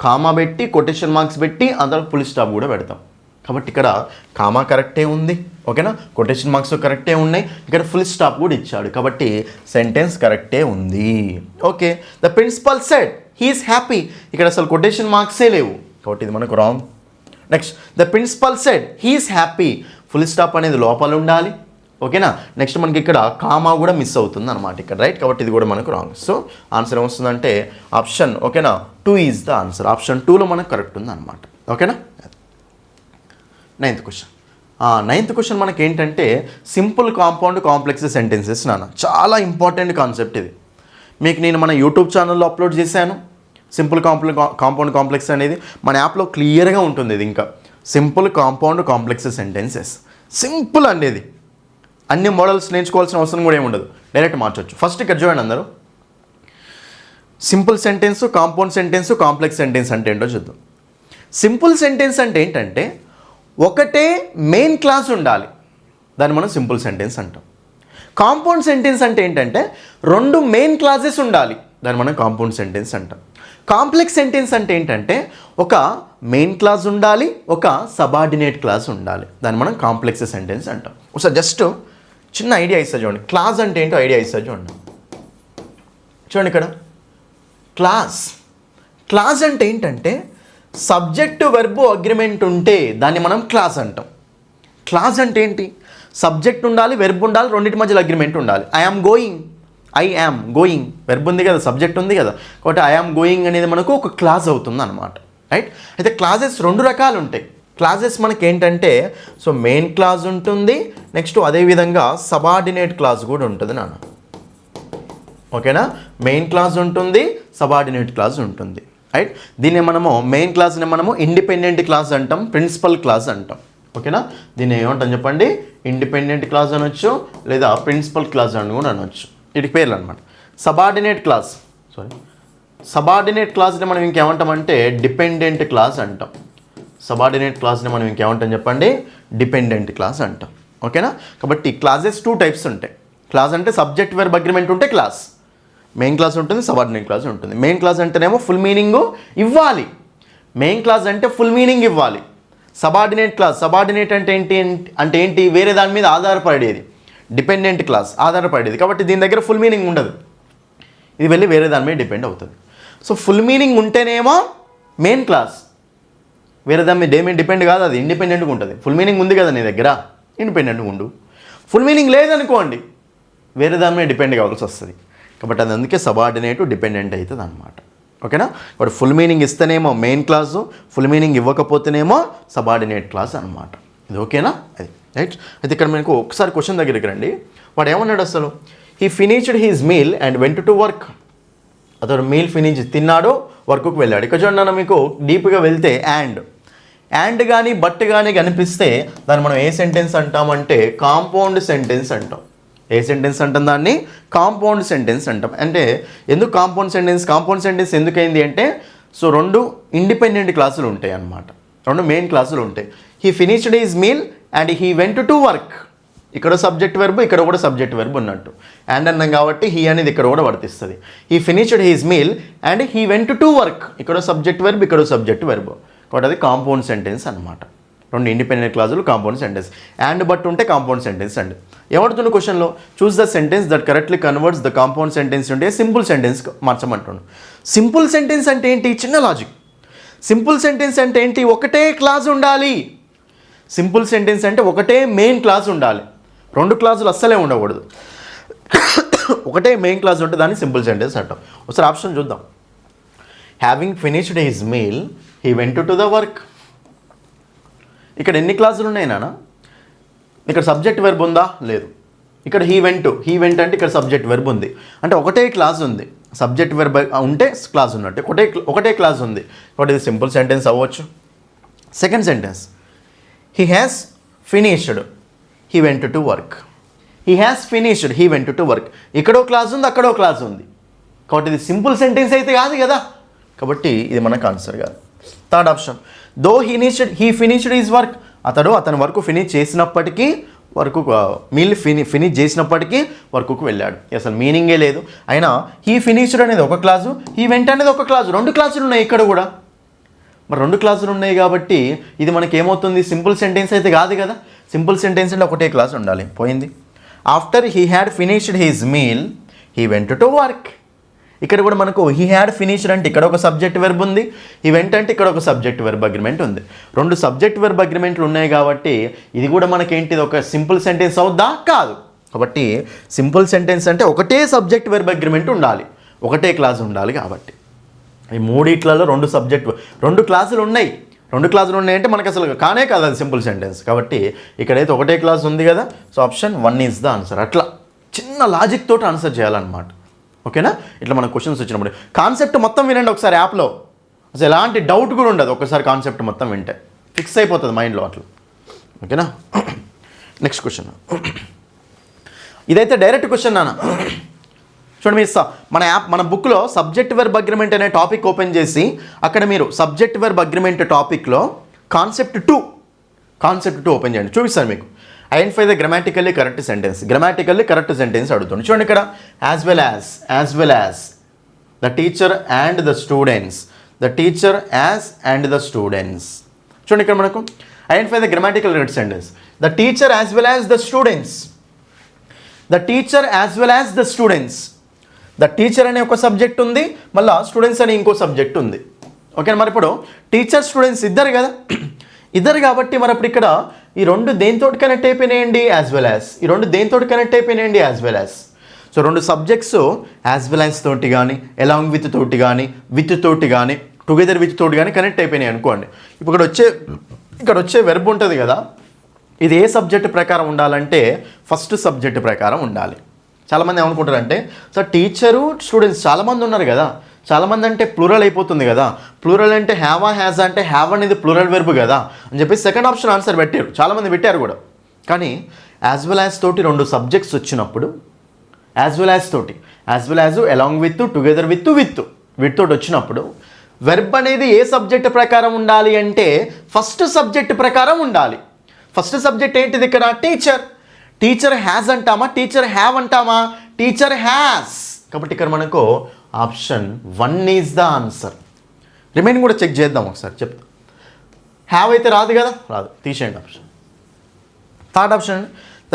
కామా పెట్టి కొటేషన్ మార్క్స్ పెట్టి అందులో ఫుల్ స్టాప్ కూడా పెడతాం. కాబట్టి ఇక్కడ కామా కరెక్టే ఉంది, ఓకేనా. కొటేషన్ మార్క్స్ కరెక్టే ఉన్నాయి, ఇక్కడ ఫుల్ స్టాప్ కూడా ఇచ్చాడు. కాబట్టి సెంటెన్స్ కరెక్టే ఉంది, okay. The principal said he is happy, ఇక్కడ అసలు కొటేషన్ మార్క్సే లేవు, కాబట్టి ఇది మనకు wrong. Next, the principal said he is happy, full stop అనేది లోపల ఉండాలి, ఓకేనా. నెక్స్ట్ మనకి ఇక్కడ కామా కూడా మిస్ అవుతుంది అనమాట ఇక్కడ, రైట్. కాబట్టి ఇది కూడా మనకు రాంగ్. సో ఆన్సర్ ఏమొస్తుందంటే ఆప్షన్, ఓకేనా, 2 ఈజ్ ద ఆన్సర్. ఆప్షన్ 2లో మనకు కరెక్ట్ ఉంది అనమాట, ఓకేనా. 9th question. 9th క్వశ్చన్ మనకి ఏంటంటే సింపుల్ కాంపౌండ్ కాంప్లెక్స్ సెంటెన్సెస్ నాన్న. చాలా ఇంపార్టెంట్ కాన్సెప్ట్ ఇది. మీకు నేను మన యూట్యూబ్ ఛానల్లో అప్లోడ్ చేశాను. సింపుల్ కాంపౌండ్ కాంప్లెక్స్ అనేది మన యాప్లో క్లియర్గా ఉంటుంది. ఇది ఇంకా simple compound complex sentences, simple అండి ఇది, అన్ని మోడల్స్ నేర్చుకోవాల్సిన అవసరం కూడా ఏమి ఉండదు, డైరెక్ట్ మార్చొచ్చు. ఫస్ట్ ఇక్కడ చూడండి అందరూ, simple sentence, compound sentence, complex sentence అంటే ఏంటో చూద్దాం. సింపుల్ సెంటెన్స్ అంటే ఏంటంటే ఒకటే మెయిన్ క్లాస్ ఉండాలి, దాన్ని మనం సింపుల్ సెంటెన్స్ అంటాం. కాంపౌండ్ సెంటెన్స్ అంటే ఏంటంటే రెండు మెయిన్ క్లాసెస్ ఉండాలి, దాన్ని మనం కాంపౌండ్ సెంటెన్స్ అంటాం. కాంప్లెక్స్ సెంటెన్స్ అంటే ఏంటంటే ఒక మెయిన్ క్లాస్ ఉండాలి, ఒక సబార్డినేట్ క్లాస్ ఉండాలి, దాన్ని మనం కాంప్లెక్స్ సెంటెన్స్ అంటాం. ఒకసారి జస్ట్ చిన్న ఐడియా ఇస్తా చూడండి, క్లాస్ అంటే ఏంటో ఐడియా ఇస్తా చూడండి. చూడండి ఇక్కడ క్లాస్ అంటే ఏంటంటే సబ్జెక్టు వెర్బు అగ్రిమెంట్ ఉంటే దాన్ని మనం క్లాస్ అంటాం. క్లాస్ అంటే ఏంటి? సబ్జెక్ట్ ఉండాలి, వెర్బ్ ఉండాలి, రెండింటి మధ్యలో అగ్రిమెంట్ ఉండాలి. ఐ యామ్ గోయింగ్ వెర్బ్ ఉంది కదా, సబ్జెక్ట్ ఉంది కదా, కాబట్టి ఐ యామ్ గోయింగ్ అనేది మనకు ఒక క్లాస్ అవుతుంది అనమాట, రైట్. అయితే క్లాజెస్ రెండు రకాలు ఉంటాయి. క్లాజెస్ మనకి ఏంటంటే సో మెయిన్ క్లాస్ ఉంటుంది, నెక్స్ట్ అదేవిధంగా సబార్డినేట్ క్లాస్ కూడా ఉంటుంది నాన్న, ఓకేనా. మెయిన్ క్లాస్ ఉంటుంది, సబార్డినేట్ క్లాస్ ఉంటుంది, రైట్. దీన్ని మనము మెయిన్ క్లాస్ని మనము ఇండిపెండెంట్ క్లాస్ అంటాం, ప్రిన్సిపల్ క్లాస్ అంటాం, ఓకేనా. దీన్ని ఏమంటాం చెప్పండి, ఇండిపెండెంట్ క్లాస్ అనొచ్చు లేదా ప్రిన్సిపల్ క్లాస్ అని కూడా అనొచ్చు, వీటికి పేర్లు అనమాట. సబార్డినేట్ క్లాస్ని మనం ఇంకేమంటామంటే డిపెండెంట్ క్లాస్ అంటాం. సబార్డినేట్ క్లాస్ని మనం ఇంకేమంటాం చెప్పండి, డిపెండెంట్ క్లాస్ అంటాం, ఓకేనా. కాబట్టి క్లాసెస్ 2 టైప్స్ ఉంటాయి. క్లాస్ అంటే సబ్జెక్ట్ వెర్బ్ అగ్రిమెంట్ ఉంటే క్లాస్, మెయిన్ క్లాస్ ఉంటుంది, సబార్డినేట్ క్లాస్ ఉంటుంది. మెయిన్ క్లాస్ అంటేనేమో ఫుల్ మీనింగ్ ఇవ్వాలి, మెయిన్ క్లాస్ అంటే ఫుల్ మీనింగ్ ఇవ్వాలి. సబార్డినేట్ అంటే ఏంటి, వేరే దాని మీద ఆధారపడేది. డిపెండెంట్ క్లాస్ ఆధారపడేది, కాబట్టి దీని దగ్గర ఫుల్ మీనింగ్ ఉండదు, ఇది వెళ్ళి వేరే దాని మీద డిపెండ్ అవుతుంది. సో ఫుల్ మీనింగ్ ఉంటేనేమో మెయిన్ క్లాస్, వేరే దాని మీద ఏమీ డిపెండ్ కాదు, అది ఇండిపెండెంట్గా ఉంటుంది. ఫుల్ మీనింగ్ ఉంది కదా నీ దగ్గర, ఇండిపెండెంట్గా ఉండు. ఫుల్ మీనింగ్ లేదనుకోండి, వేరే దాని మీద డిపెండ్ కావాల్సి వస్తుంది. కాబట్టి అది అందుకే సబార్డినేట్ డిపెండెంట్ అవుతుంది అనమాట, ఓకేనా. కాబట్టి ఫుల్ మీనింగ్ ఇస్తేనేమో మెయిన్ క్లాసు, ఫుల్ మీనింగ్ ఇవ్వకపోతేనేమో సబార్డినేట్ క్లాస్ అనమాట. ఇది ఓకేనా, అది రైట్. అయితే ఇక్కడ మనకు ఒకసారి క్వశ్చన్ దగ్గరికి రండి. వాడు ఏమన్నాడు అసలు, he finished his meal and went to work. అతను మీల్ ఫినిష్ తిన్నాడు, వర్క్కి వెళ్ళాడు. ఇక్కడ చూడండి మీకు డీప్గా వెళ్తే అండ్ కానీ బట్ కానీ కనిపిస్తే దాన్ని మనం ఏ సెంటెన్స్ అంటామంటే కాంపౌండ్ సెంటెన్స్ అంటాం. ఏ సెంటెన్స్ అంటాం దాన్ని, కాంపౌండ్ సెంటెన్స్ అంటాం. అంటే ఎందుకు కాంపౌండ్ సెంటెన్స్ ఎందుకైంది అంటే సో రెండు ఇండిపెండెంట్ క్లాసులు ఉంటాయి అన్నమాట, రెండు మెయిన్ క్లాసులు ఉంటాయి. He finished his meal and he went to work. ఇక్కడ సబ్జెక్ట్ వెర్బ్, ఇక్కడ కూడా సబ్జెక్ట్ వెర్బ్ ఉన్నట్టు. అండ్ అన్నాం కాబట్టి హీ అనేది ఇక్కడ కూడా వర్తిస్తుంది. He finished his meal and he went to work. ఇక్కడ సబ్జెక్ట్ వెర్బ్, ఇక్కడ సబ్జెక్ట్ వెర్బ్, కాబట్టి అది కాంపౌండ్ సెంటెన్స్ అనమాట. రెండు ఇండిపెండెంట్ క్లాసులు కాంపౌండ్ సెంటెన్స్. అండ్ బట్ ఉంటే కాంపౌండ్ సెంటెన్స్ అండి. ఏమడుతున్న క్వశ్చన్లో choose the sentence that correctly converts the compound sentence ఉంటే సింపుల్ సెంటెన్స్ మార్చమంటుండు. సింపుల్ సెంటెన్స్ అంటే ఏంటి, చిన్న లాజిక్. సింపుల్ సెంటెన్స్ అంటే ఏంటి, ఒకటే క్లాస్ ఉండాలి. సింపుల్ సెంటెన్స్ అంటే ఒకటే మెయిన్ క్లాస్ ఉండాలి, రెండు క్లాసులు అస్సలే ఉండకూడదు. ఒకటే మెయిన్ క్లాస్ ఉంటే దాన్ని సింపుల్ సెంటెన్స్ అంటాం. ఒకసారి ఆప్షన్ చూద్దాం. Having finished his meal he went to the work. ఇక్కడ ఎన్ని క్లాసులు ఉన్నాయి నాన్న, ఇక్కడ సబ్జెక్ట్ వెర్బ్ ఉందా, లేదు. ఇక్కడ హీ వెంట్ అంటే ఇక్కడ సబ్జెక్ట్ వెర్బ్ ఉంది, అంటే ఒకటే క్లాస్ ఉంది. సబ్జెక్ట్ వెర్బ్ ఉంటే క్లాస్ ఉన్నట్టు, ఒకటే క్లాస్ ఉంది, కాబట్టి ఇది సింపుల్ సెంటెన్స్ అవ్వచ్చు. Second sentence, he has finished he went to work. He has finished he went to work. ఇక్కడో క్లాస్ ఉంది, అక్కడో క్లాస్ ఉంది, కాబట్టి ఇది సింపుల్ సెంటెన్స్ అయితే కాదు కదా, కాబట్టి ఇది మనకు ఆన్సర్ కాదు. Third option, though he finished his work. అతని వర్క్ ఫినిష్ చేసినప్పటికీ, మీల్ ఫినిష్ చేసినప్పటికీ వర్క్కు వెళ్ళాడు. అసలు మీనింగే లేదు. అయినా హీ ఫినిష్డ్ అనేది ఒక క్లాసు, హీ వెంట్ అనేది ఒక క్లాసు, రెండు క్లాసులు ఉన్నాయి ఇక్కడ కూడా. మరి రెండు క్లాసులు ఉన్నాయి కాబట్టి ఇది మనకి ఏమవుతుంది, సింపుల్ సెంటెన్స్ అయితే కాదు కదా. సింపుల్ సెంటెన్స్ అంటే ఒకటే క్లాస్ ఉండాలి, పోయింది. After he had finished his meal he went to work. ఇక్కడ కూడా మనకు హీ హ్యాడ్ ఫినిష్డ్ అంటే ఇక్కడ ఒక సబ్జెక్ట్ వెర్బ్ ఉంది, ఈ వెంట అంటే ఇక్కడ ఒక సబ్జెక్ట్ వెర్బ్ అగ్రిమెంట్ ఉంది. రెండు సబ్జెక్ట్ వెర్బ్ అగ్రిమెంట్లు ఉన్నాయి కాబట్టి ఇది కూడా మనకేంటిది, ఒక సింపుల్ సెంటెన్స్ అవుద్దా, కాదు. కాబట్టి సింపుల్ సెంటెన్స్ అంటే ఒకటే సబ్జెక్ట్ వెర్బ్ అగ్రిమెంట్ ఉండాలి, ఒకటే క్లాస్ ఉండాలి. కాబట్టి ఈ మూడిట్లలో రెండు క్లాసులు ఉన్నాయి. రెండు క్లాసులు ఉన్నాయంటే మనకు అసలు కానే కాదు అది సింపుల్ సెంటెన్స్. కాబట్టి ఇక్కడైతే ఒకటే క్లాస్ ఉంది కదా, so option 1 is the answer. అట్లా చిన్న లాజిక్ తోటి ఆన్సర్ చేయాలన్నమాట, ఓకేనా. ఇట్లా మనకు క్వశ్చన్స్ వచ్చినప్పుడు కాన్సెప్ట్ మొత్తం వినండి ఒకసారి యాప్లో, అసలు ఎలాంటి డౌట్ కూడా ఉండదు. ఒకసారి కాన్సెప్ట్ మొత్తం వింటే ఫిక్స్ అయిపోతుంది మైండ్లో అట్లా, ఓకేనా. నెక్స్ట్ క్వశ్చన్, ఇదైతే డైరెక్ట్ క్వశ్చన్ నాన్న. చూడండి మీరు మన బుక్లో సబ్జెక్ట్ వెర్బ్ అగ్రిమెంట్ అనే టాపిక్ ఓపెన్ చేసి అక్కడ మీరు సబ్జెక్ట్ వెర్బ్ అగ్రిమెంట్ టాపిక్లో కాన్సెప్ట్ 2 ఓపెన్ చేయండి, చూపిస్తాను మీకు. Identify the grammatically correct sentence అడుగుతుంది. చూడండి ఇక్కడ as well as the teacher and the students, చూడండి ఇక్కడ మనకు identify the grammatical correct sentence. The teacher as well as the students, the teacher అనే ఒక సబ్జెక్ట్ ఉంది, మళ్ళీ స్టూడెంట్స్ అనే ఇంకో సబ్జెక్ట్ ఉంది. ఓకేనా, మరి ఇప్పుడు టీచర్ స్టూడెంట్స్ ఇద్దరు కదా, ఇద్దరు కాబట్టి మరి అప్పుడు ఇక్కడ ఈ రెండు దేనితో కనెక్ట్ అయిపోయినాయండి, యాజ్ వెల్ యాజ్. సో రెండు సబ్జెక్ట్స్ యాజ్ వెల్ యాజ్ తోటి కానీ, అలాంగ్ విత్ తోటి కానీ, టుగెదర్ విత్ తోటి కానీ కనెక్ట్ అయిపోయినాయి అనుకోండి. ఇప్పుడు ఇక్కడ వచ్చే వెర్బ్ ఉంటుంది కదా, ఇది ఏ సబ్జెక్ట్ ప్రకారం ఉండాలంటే ఫస్ట్ సబ్జెక్ట్ ప్రకారం ఉండాలి. చాలామంది ఏమనుకుంటారంటే సార్ టీచరు స్టూడెంట్స్ చాలామంది ఉన్నారు కదా, చాలామంది అంటే ప్లూరల్ అయిపోతుంది కదా, ప్లూరల్ అంటే హ్యాజ్ అంటే హ్యావ్ అనేది ప్లూరల్ వెర్బ్ కదా అని చెప్పి సెకండ్ ఆప్షన్ ఆన్సర్ పెట్టారు, చాలామంది పెట్టారు కూడా. కానీ యాజ్ వెల్ యాజ్ తోటి రెండు సబ్జెక్ట్స్ వచ్చినప్పుడు, as well as along with, together with తోటి వచ్చినప్పుడు వెర్బ్ అనేది ఏ సబ్జెక్ట్ ప్రకారం ఉండాలి అంటే ఫస్ట్ సబ్జెక్ట్ ప్రకారం ఉండాలి. ఫస్ట్ సబ్జెక్ట్ ఏంటిది ఇక్కడ, టీచర్ హ్యాజ్ అంటామా, టీచర్ హ్యావ్ అంటామా, టీచర్ హ్యాస్. కాబట్టి ఇక్కడ మనకు option 1 is the answer. Remaining కూడా చెక్ చేద్దాం ఒకసారి, చెప్తా. హ్యావ్ అయితే రాదు కదా, రాదు, తీసేయండి option. Third option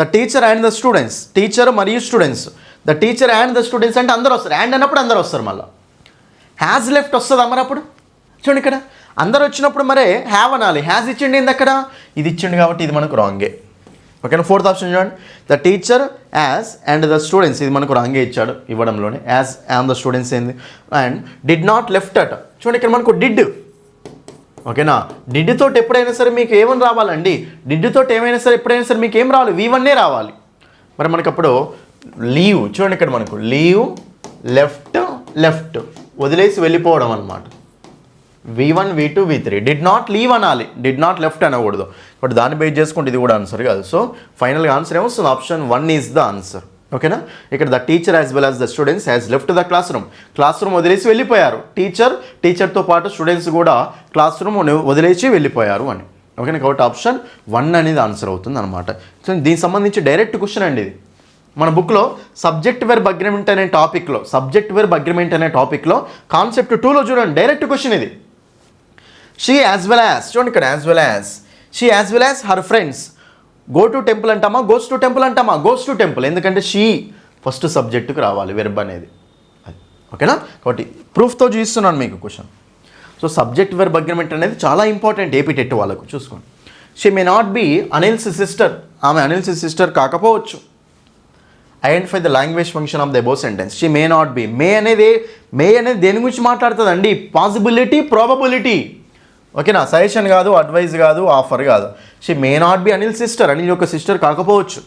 the teacher and the students, teacher మరియు students. The teacher and the students అంటే అందరూ వస్తారు, అండ్ అన్నప్పుడు అందరూ వస్తారు. మళ్ళీ హ్యాజ్ లెఫ్ట్ వస్తుందా మరి అప్పుడు? చూడండి ఇక్కడ అందరు వచ్చినప్పుడు మరే హ్యావ్ అనాలి, హ్యాజ్ ఇచ్చిండి ఏంది అక్కడ, ఇది ఇచ్చిండు కాబట్టి ఇది మనకు రాంగే. ఓకేనా, ఫోర్త్ ఆప్షన్ చూడండి, the teacher as and the students, ఇది మనకు రాంగే ఇచ్చాడు ఇవ్వడంలోనే. యాజ్ అండ్ ద స్టూడెంట్స్ ఏంది, and did not left at. చూడండి ఇక్కడ మనకు డిడ్. ఓకేనా, డిడ్ తోటి ఎప్పుడైనా సరే మీకు ఏమని రావాలండి, డిడ్ తోటి ఏమైనా సరే ఎప్పుడైనా సరే మీకు ఏం రావాలి, V1 రావాలి. మరి మనకు అప్పుడు లీవ్, చూడండి ఇక్కడ మనకు లీవ్, లెఫ్ట్ వదిలేసి వెళ్ళిపోవడం అనమాట. V1, V2, V3. Did not leave అనాలి, డిడ్ నాట్ లెఫ్ట్ అనకూడదు. బట్ దాన్ని బేస్ చేసుకుంటే ఇది కూడా ఆన్సర్ కాదు. సో ఫైనల్గా ఆన్సర్ ఏమొస్తుంది, ఆప్షన్ 1 ఈజ్ ద ఆన్సర్. ఓకేనా, ఇక్కడ the teacher as well as the students has left the class room వదిలేసి వెళ్ళిపోయారు. టీచర్తో పాటు స్టూడెంట్స్ కూడా క్లాస్ రూమ్ వదిలేసి వెళ్ళిపోయారు అని. ఓకేనా, కాబట్టి ఆప్షన్ 1 అనేది ఆన్సర్ అవుతుంది అనమాట. సో దీనికి సంబంధించి డైరెక్ట్ క్వశ్చన్ అండి ఇది. మన బుక్లో సబ్జెక్ట్ వెర్బ్ అగ్రిమెంట్ అనే టాపిక్లో కాన్సెప్ట్ 2లో చూడండి, డైరెక్ట్ క్వశ్చన్ ఇది. షీ యాజ్ వెల్ యాజ్, చూడండి ఇక్కడ she as well as her friends go to temple అంటామా, గోస్ టు టెంపుల్ అంటామా, గోస్ టు టెంపుల్. ఎందుకంటే షీ ఫస్ట్ సబ్జెక్టుకు రావాలి వెర్బ్ అనేది. ఓకేనా, కాబట్టి ప్రూఫ్తో చూస్తున్నాను మీకు క్వశ్చన్. సో సబ్జెక్ట్ వెర్బ్ అగ్రిమెంట్ అనేది చాలా ఇంపార్టెంట్ ఏపీ టెట్ వాళ్ళకు. చూసుకోండి, she may not be Anil's sister, ఆమె అనిల్స్ సిస్టర్ కాకపోవచ్చు. Identify the language function of the above sentence. She may not be, may అనేది దేని గురించి మాట్లాడుతుందండి, పాసిబిలిటీ, ప్రాబబిలిటీ. ఓకేనా, సజెషన్ కాదు, అడ్వైజ్ కాదు, ఆఫర్ కాదు. She may not be Anil sister, Anil యొక్క సిస్టర్ కాకపోవచ్చు.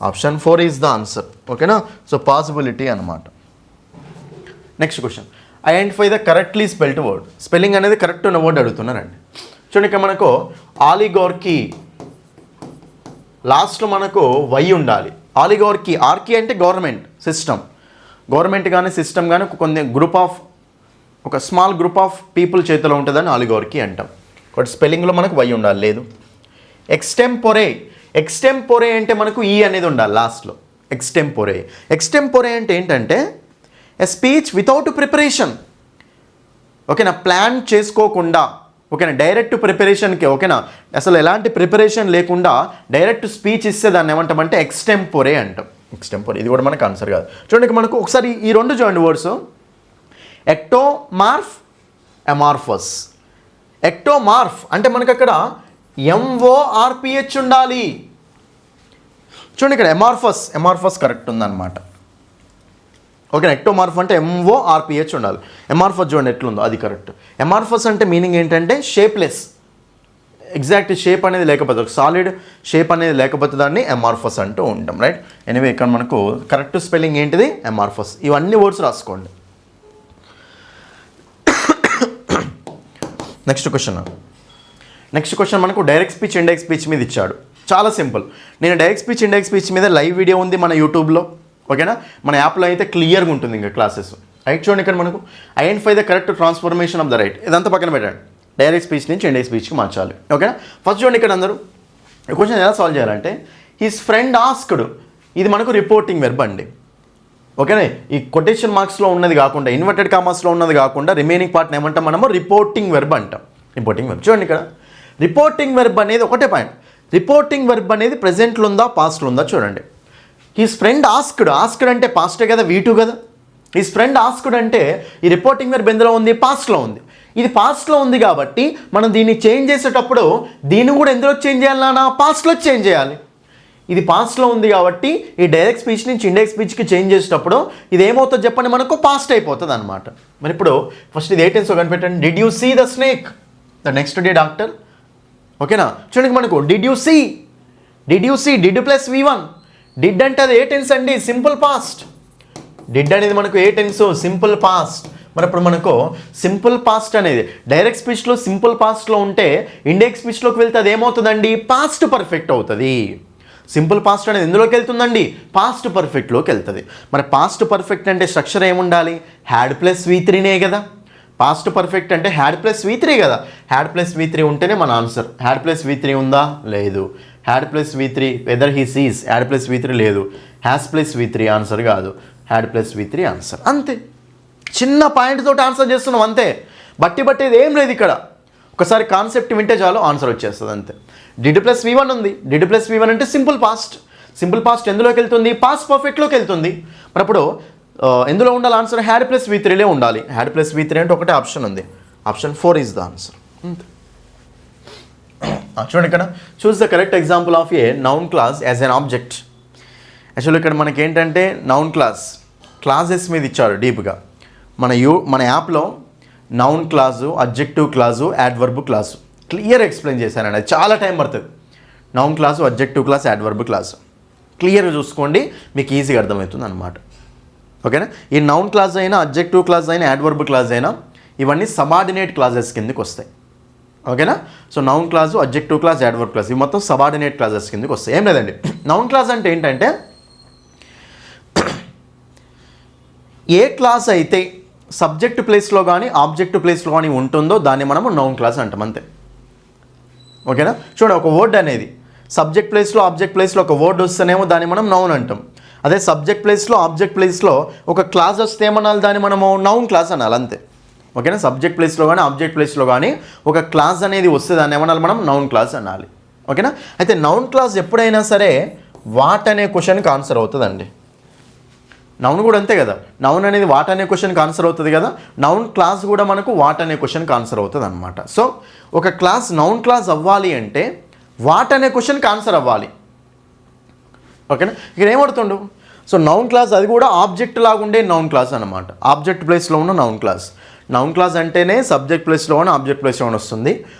Option 4 is the answer. ఓకేనా, సో పాసిబిలిటీ అనమాట. Next question, identify the correctly spelled word. Spelling అనేది కరెక్ట్ ఉన్న వర్డ్ అడుగుతున్నారండి. చూడండి ఇక్కడ మనకు ఆలిగార్కీ, లాస్ట్లో మనకు వై ఉండాలి. ఆలిగార్కీ, ఆర్కీ అంటే గవర్నమెంట్ సిస్టమ్, గవర్నమెంట్ కానీ సిస్టమ్ కానీ ఒక స్మాల్ గ్రూప్ ఆఫ్ పీపుల్ చేతిలో ఉంటుందని ఆలిగార్కీ అంటాం. బట్ స్పెల్లింగ్లో మనకు వై ఉండాలి, లేదు. ఎక్స్టెంపోరే అంటే మనకు ఈ అనేది ఉండాలి లాస్ట్లో. ఎక్స్టెంపోరే అంటే ఏంటంటే ఎ స్పీచ్ వితౌట్ ప్రిపరేషన్. ఓకేనా, ప్లాన్ చేసుకోకుండా, ఓకేనా, డైరెక్ట్ ప్రిపరేషన్కి, ఓకేనా, అసలు ఎలాంటి ప్రిపరేషన్ లేకుండా డైరెక్ట్ స్పీచ్ ఇస్తే దాన్ని ఏమంటామంటే ఎక్స్టెంపోరే అంటాం. ఇది కూడా మనకు ఆన్సర్ కాదు. చూడండి మనకు ఒకసారి ఈ రెండు చూడండి వర్డ్స్, ఎక్టోమార్ఫ్, అమార్ఫస్. ఎక్టోమార్ఫ్ అంటే మనకు అక్కడ MORPH ఉండాలి. చూడండి ఇక్కడ ఎమార్ఫస్ కరెక్ట్ ఉందన్నమాట. ఓకే, ఎక్టోమార్ఫ్ అంటే MORPH ఉండాలి. ఎమార్ఫస్ చూడండి ఎట్లుందో, అది కరెక్ట్. ఎమార్ఫస్ అంటే మీనింగ్ ఏంటంటే షేప్లెస్, ఎగ్జాక్ట్ షేప్ అనేది లేకపోతే, ఒక సాలిడ్ షేప్ అనేది లేకపోతే దాన్ని ఎమార్ఫస్ అంటూ ఉంటాం, రైట్. ఎనీవే ఇక్కడ మనకు కరెక్ట్ స్పెల్లింగ్ ఏంటిది, ఎమార్ఫస్. ఇవన్నీ వర్డ్స్ రాసుకోండి. నెక్స్ట్ క్వశ్చన్ మనకు డైరెక్ట్ స్పీచ్, ఇండైరెక్ట్ స్పీచ్ మీద ఇచ్చాడు. చాలా సింపుల్. నేను డైరెక్ట్ స్పీచ్ ఇండైరెక్ట్ స్పీచ్ మీద లైవ్ వీడియో ఉంది మన యూట్యూబ్లో, ఓకేనా. మన యాప్లో అయితే క్లియర్గా ఉంటుంది ఇంకా క్లాసెస్. రైట్, చూడండి ఇక్కడ మనకు identify the correct transformation of the right, ఇదంతా పక్కన పెట్టండి. డైరెక్ట్ స్పీచ్ నుంచి ఇండైరెక్ట్ స్పీచ్కి మార్చాలి, ఓకేనా. ఫస్ట్ చూడండి ఇక్కడ అందరూ ఈ క్వశ్చన్ ఎలా సాల్వ్ చేయాలంటే, హిస్ ఫ్రెండ్ ఆస్క్డ్, ఇది మనకు రిపోర్టింగ్ వెర్బ్ అండి, ఓకేనా. ఈ కొటేషన్ మార్క్స్లో ఉన్నది కాకుండా, ఇన్వర్టెడ్ కామర్స్లో ఉన్నది కాకుండా రిమైనింగ్ పార్ట్ని ఏమంటాం మనము, రిపోర్టింగ్ వెర్బ్ అంటాం. రిపోర్టింగ్ వెర్బ్ చూడండి ఇక్కడ, రిపోర్టింగ్ వెర్బ్ అనేది ఒకటే పాయింట్. రిపోర్టింగ్ వెర్బ్ అనేది ప్రెజెంట్లో ఉందా పాస్ట్లో ఉందా చూడండి. హిస్ ఫ్రెండ్ ఆస్క్డ్, ఆస్క్డ్ అంటే పాస్టే కదా, V2 కదా. హిస్ ఫ్రెండ్ ఆస్క్డ్ అంటే ఈ రిపోర్టింగ్ వెర్బ్ ఎందులో ఉంది, పాస్ట్లో ఉంది. ఇది పాస్ట్లో ఉంది కాబట్టి మనం దీన్ని చేంజ్ చేసేటప్పుడు దీన్ని కూడా ఎందులో చేంజ్ చేయాలన్నా, పాస్ట్లో చేంజ్ చేయాలి. ఇది పాస్ట్లో ఉంది కాబట్టి ఈ డైరెక్ట్ స్పీచ్ నుంచి ఇండైరెక్ట్ స్పీచ్కి చేంజ్ చేసేటప్పుడు ఇది ఏమవుతుంది చెప్పండి, మనకు పాస్ట్ అయిపోతుంది అనమాట. మరి ఇప్పుడు ఫస్ట్ ఇది ఏ టెన్స్ కనిపెట్టండి. Did you see the snake, the next day doctor, ఓకేనా. చూడండి మనకు did you see, did plus V1, did అంటే అది ఏ టెన్స్ అండి, సింపుల్ పాస్ట్. డిడ్ అనేది మనకు ఏ టెన్స్, సింపుల్ పాస్ట్. మరి ఇప్పుడు మనకు సింపుల్ పాస్ట్ అనేది డైరెక్ట్ స్పీచ్లో సింపుల్ పాస్ట్లో ఉంటే ఇండైరెక్ట్ స్పీచ్లోకి వెళ్తే అది ఏమవుతుందండి, పాస్ట్ పర్ఫెక్ట్ అవుతుంది. సింపుల్ పాస్ట్ అనేది ఎందులోకి వెళ్తుందండి, పాస్ట్ పర్ఫెక్ట్లోకి వెళ్తుంది. మరి పాస్ట్ పర్ఫెక్ట్ అంటే స్ట్రక్చర్ ఏముండాలి, హ్యాడ్ ప్లస్ V3నే కదా. పాస్ట్ పర్ఫెక్ట్ అంటే హ్యాడ్ ప్లస్ V3 కదా. హ్యాడ్ ప్లస్ V3 ఉంటేనే మన ఆన్సర్. హ్యాడ్ ప్లస్ V3 ఉందా, లేదు. Had plus V3 whether he sees, had plus V3 లేదు. హ్యాస్ ప్లస్ V3 ఆన్సర్ కాదు, హ్యాడ్ ప్లస్ V3 ఆన్సర్. అంతే, చిన్న పాయింట్ తోటి ఆన్సర్ చేస్తున్నాం అంతే. బట్టేది ఏం లేదు ఇక్కడ. ఒకసారి కాన్సెప్ట్ వింటే చాలు ఆన్సర్ వచ్చేస్తుంది అంతే. డిడ్ ప్లస్ V1 ఉంది, డిడ్ ప్లస్ V1 అంటే సింపుల్ పాస్ట్. సింపుల్ పాస్ట్ ఎందులోకి వెళ్తుంది, పాస్ట్ పర్ఫెక్ట్లోకి వెళ్తుంది. మరి అప్పుడు ఎందులో ఉండాలి ఆన్సర్, హ్యాడ్ ప్లస్ V3లే ఉండాలి. హ్యాడ్ ప్లస్ V3 అంటే ఒకటే ఆప్షన్ ఉంది, ఆప్షన్ 4 ఈజ్ ద ఆన్సర్. చూడండి ఇక్కడ, చూస్ the correct example of a noun clause as an object. Actually ఇక్కడ మనకి ఏంటంటే నౌన్ క్లాసెస్ మీద ఇచ్చారు డీప్గా. మన యాప్లో noun class, adjective class, adverb class clear explain చేశానండి. అది చాలా టైం పడుతుంది. Noun class, adjective class, adverb class క్లియర్గా చూసుకోండి, మీకు ఈజీగా అర్థమవుతుంది అనమాట, ఓకేనా. ఈ నౌన్ క్లాస్ అయినా, అడ్జెక్టివ్ క్లాస్ అయినా, యాడ్వర్బ్ క్లాస్ అయినా ఇవన్నీ సబార్డినేట్ క్లాసెస్ కిందకి వస్తాయి, ఓకేనా. So noun class, adjective class, adverb class ఇవి మొత్తం సబార్డినేట్ క్లాసెస్ కిందకి వస్తాయి. ఏం లేదండి, నౌన్ క్లాస్ అంటే ఏంటంటే ఏ క్లాస్ అయితే సబ్జెక్ట్ ప్లేస్లో కానీ ఆబ్జెక్ట్ ప్లేస్లో కానీ ఉంటుందో దాన్ని మనము నౌన్ క్లాస్ అంటాం అంతే, ఓకేనా. చూడండి, ఒక వర్డ్ అనేది సబ్జెక్ట్ ప్లేస్లో, ఆబ్జెక్ట్ ప్లేస్లో ఒక వర్డ్ వస్తేనేమో దాన్ని మనం నౌన్ అంటాం. అదే సబ్జెక్ట్ ప్లేస్లో, ఆబ్జెక్ట్ ప్లేస్లో ఒక క్లాస్ వస్తే ఏమనాలి, దాన్ని మనము నౌన్ క్లాస్ అనాలి అంతే, ఓకేనా. సబ్జెక్ట్ ప్లేస్లో కానీ ఆబ్జెక్ట్ ప్లేస్లో కానీ ఒక క్లాస్ అనేది వస్తే దాన్ని ఏమనాలి, మనం నౌన్ క్లాస్ అనాలి, ఓకేనా. అయితే నౌన్ క్లాస్ ఎప్పుడైనా సరే వాట్ అనే క్వశ్చన్కి ఆన్సర్ అవుతుందండి. నౌన్ కూడా అంతే కదా, నౌన్ అనేది వాట్ అనే క్వశ్చన్కి ఆన్సర్ అవుతుంది కదా, నౌన్ క్లాస్ కూడా మనకు వాట్ అనే క్వశ్చన్కి ఆన్సర్ అవుతుంది అనమాట. సో ఒక క్లాస్ నౌన్ క్లాస్ అవ్వాలి అంటే వాట్ అనే క్వశ్చన్కి ఆన్సర్ అవ్వాలి, ఓకేనా. ఇక్కడ ఏమడుతుండు, సో నౌన్ క్లాస్ అది కూడా ఆబ్జెక్ట్ లాగా ఉండే నౌన్ క్లాస్ అనమాట. ఆబ్జెక్ట్ ప్లేస్లో ఉన్న నౌన్ క్లాస్. నౌన్ క్లాస్ అంటేనే సబ్జెక్ట్ ప్లేస్లో ఉన్న, ఆబ్జెక్ట్ ప్లేస్లో ఉన్న వస్తుంది.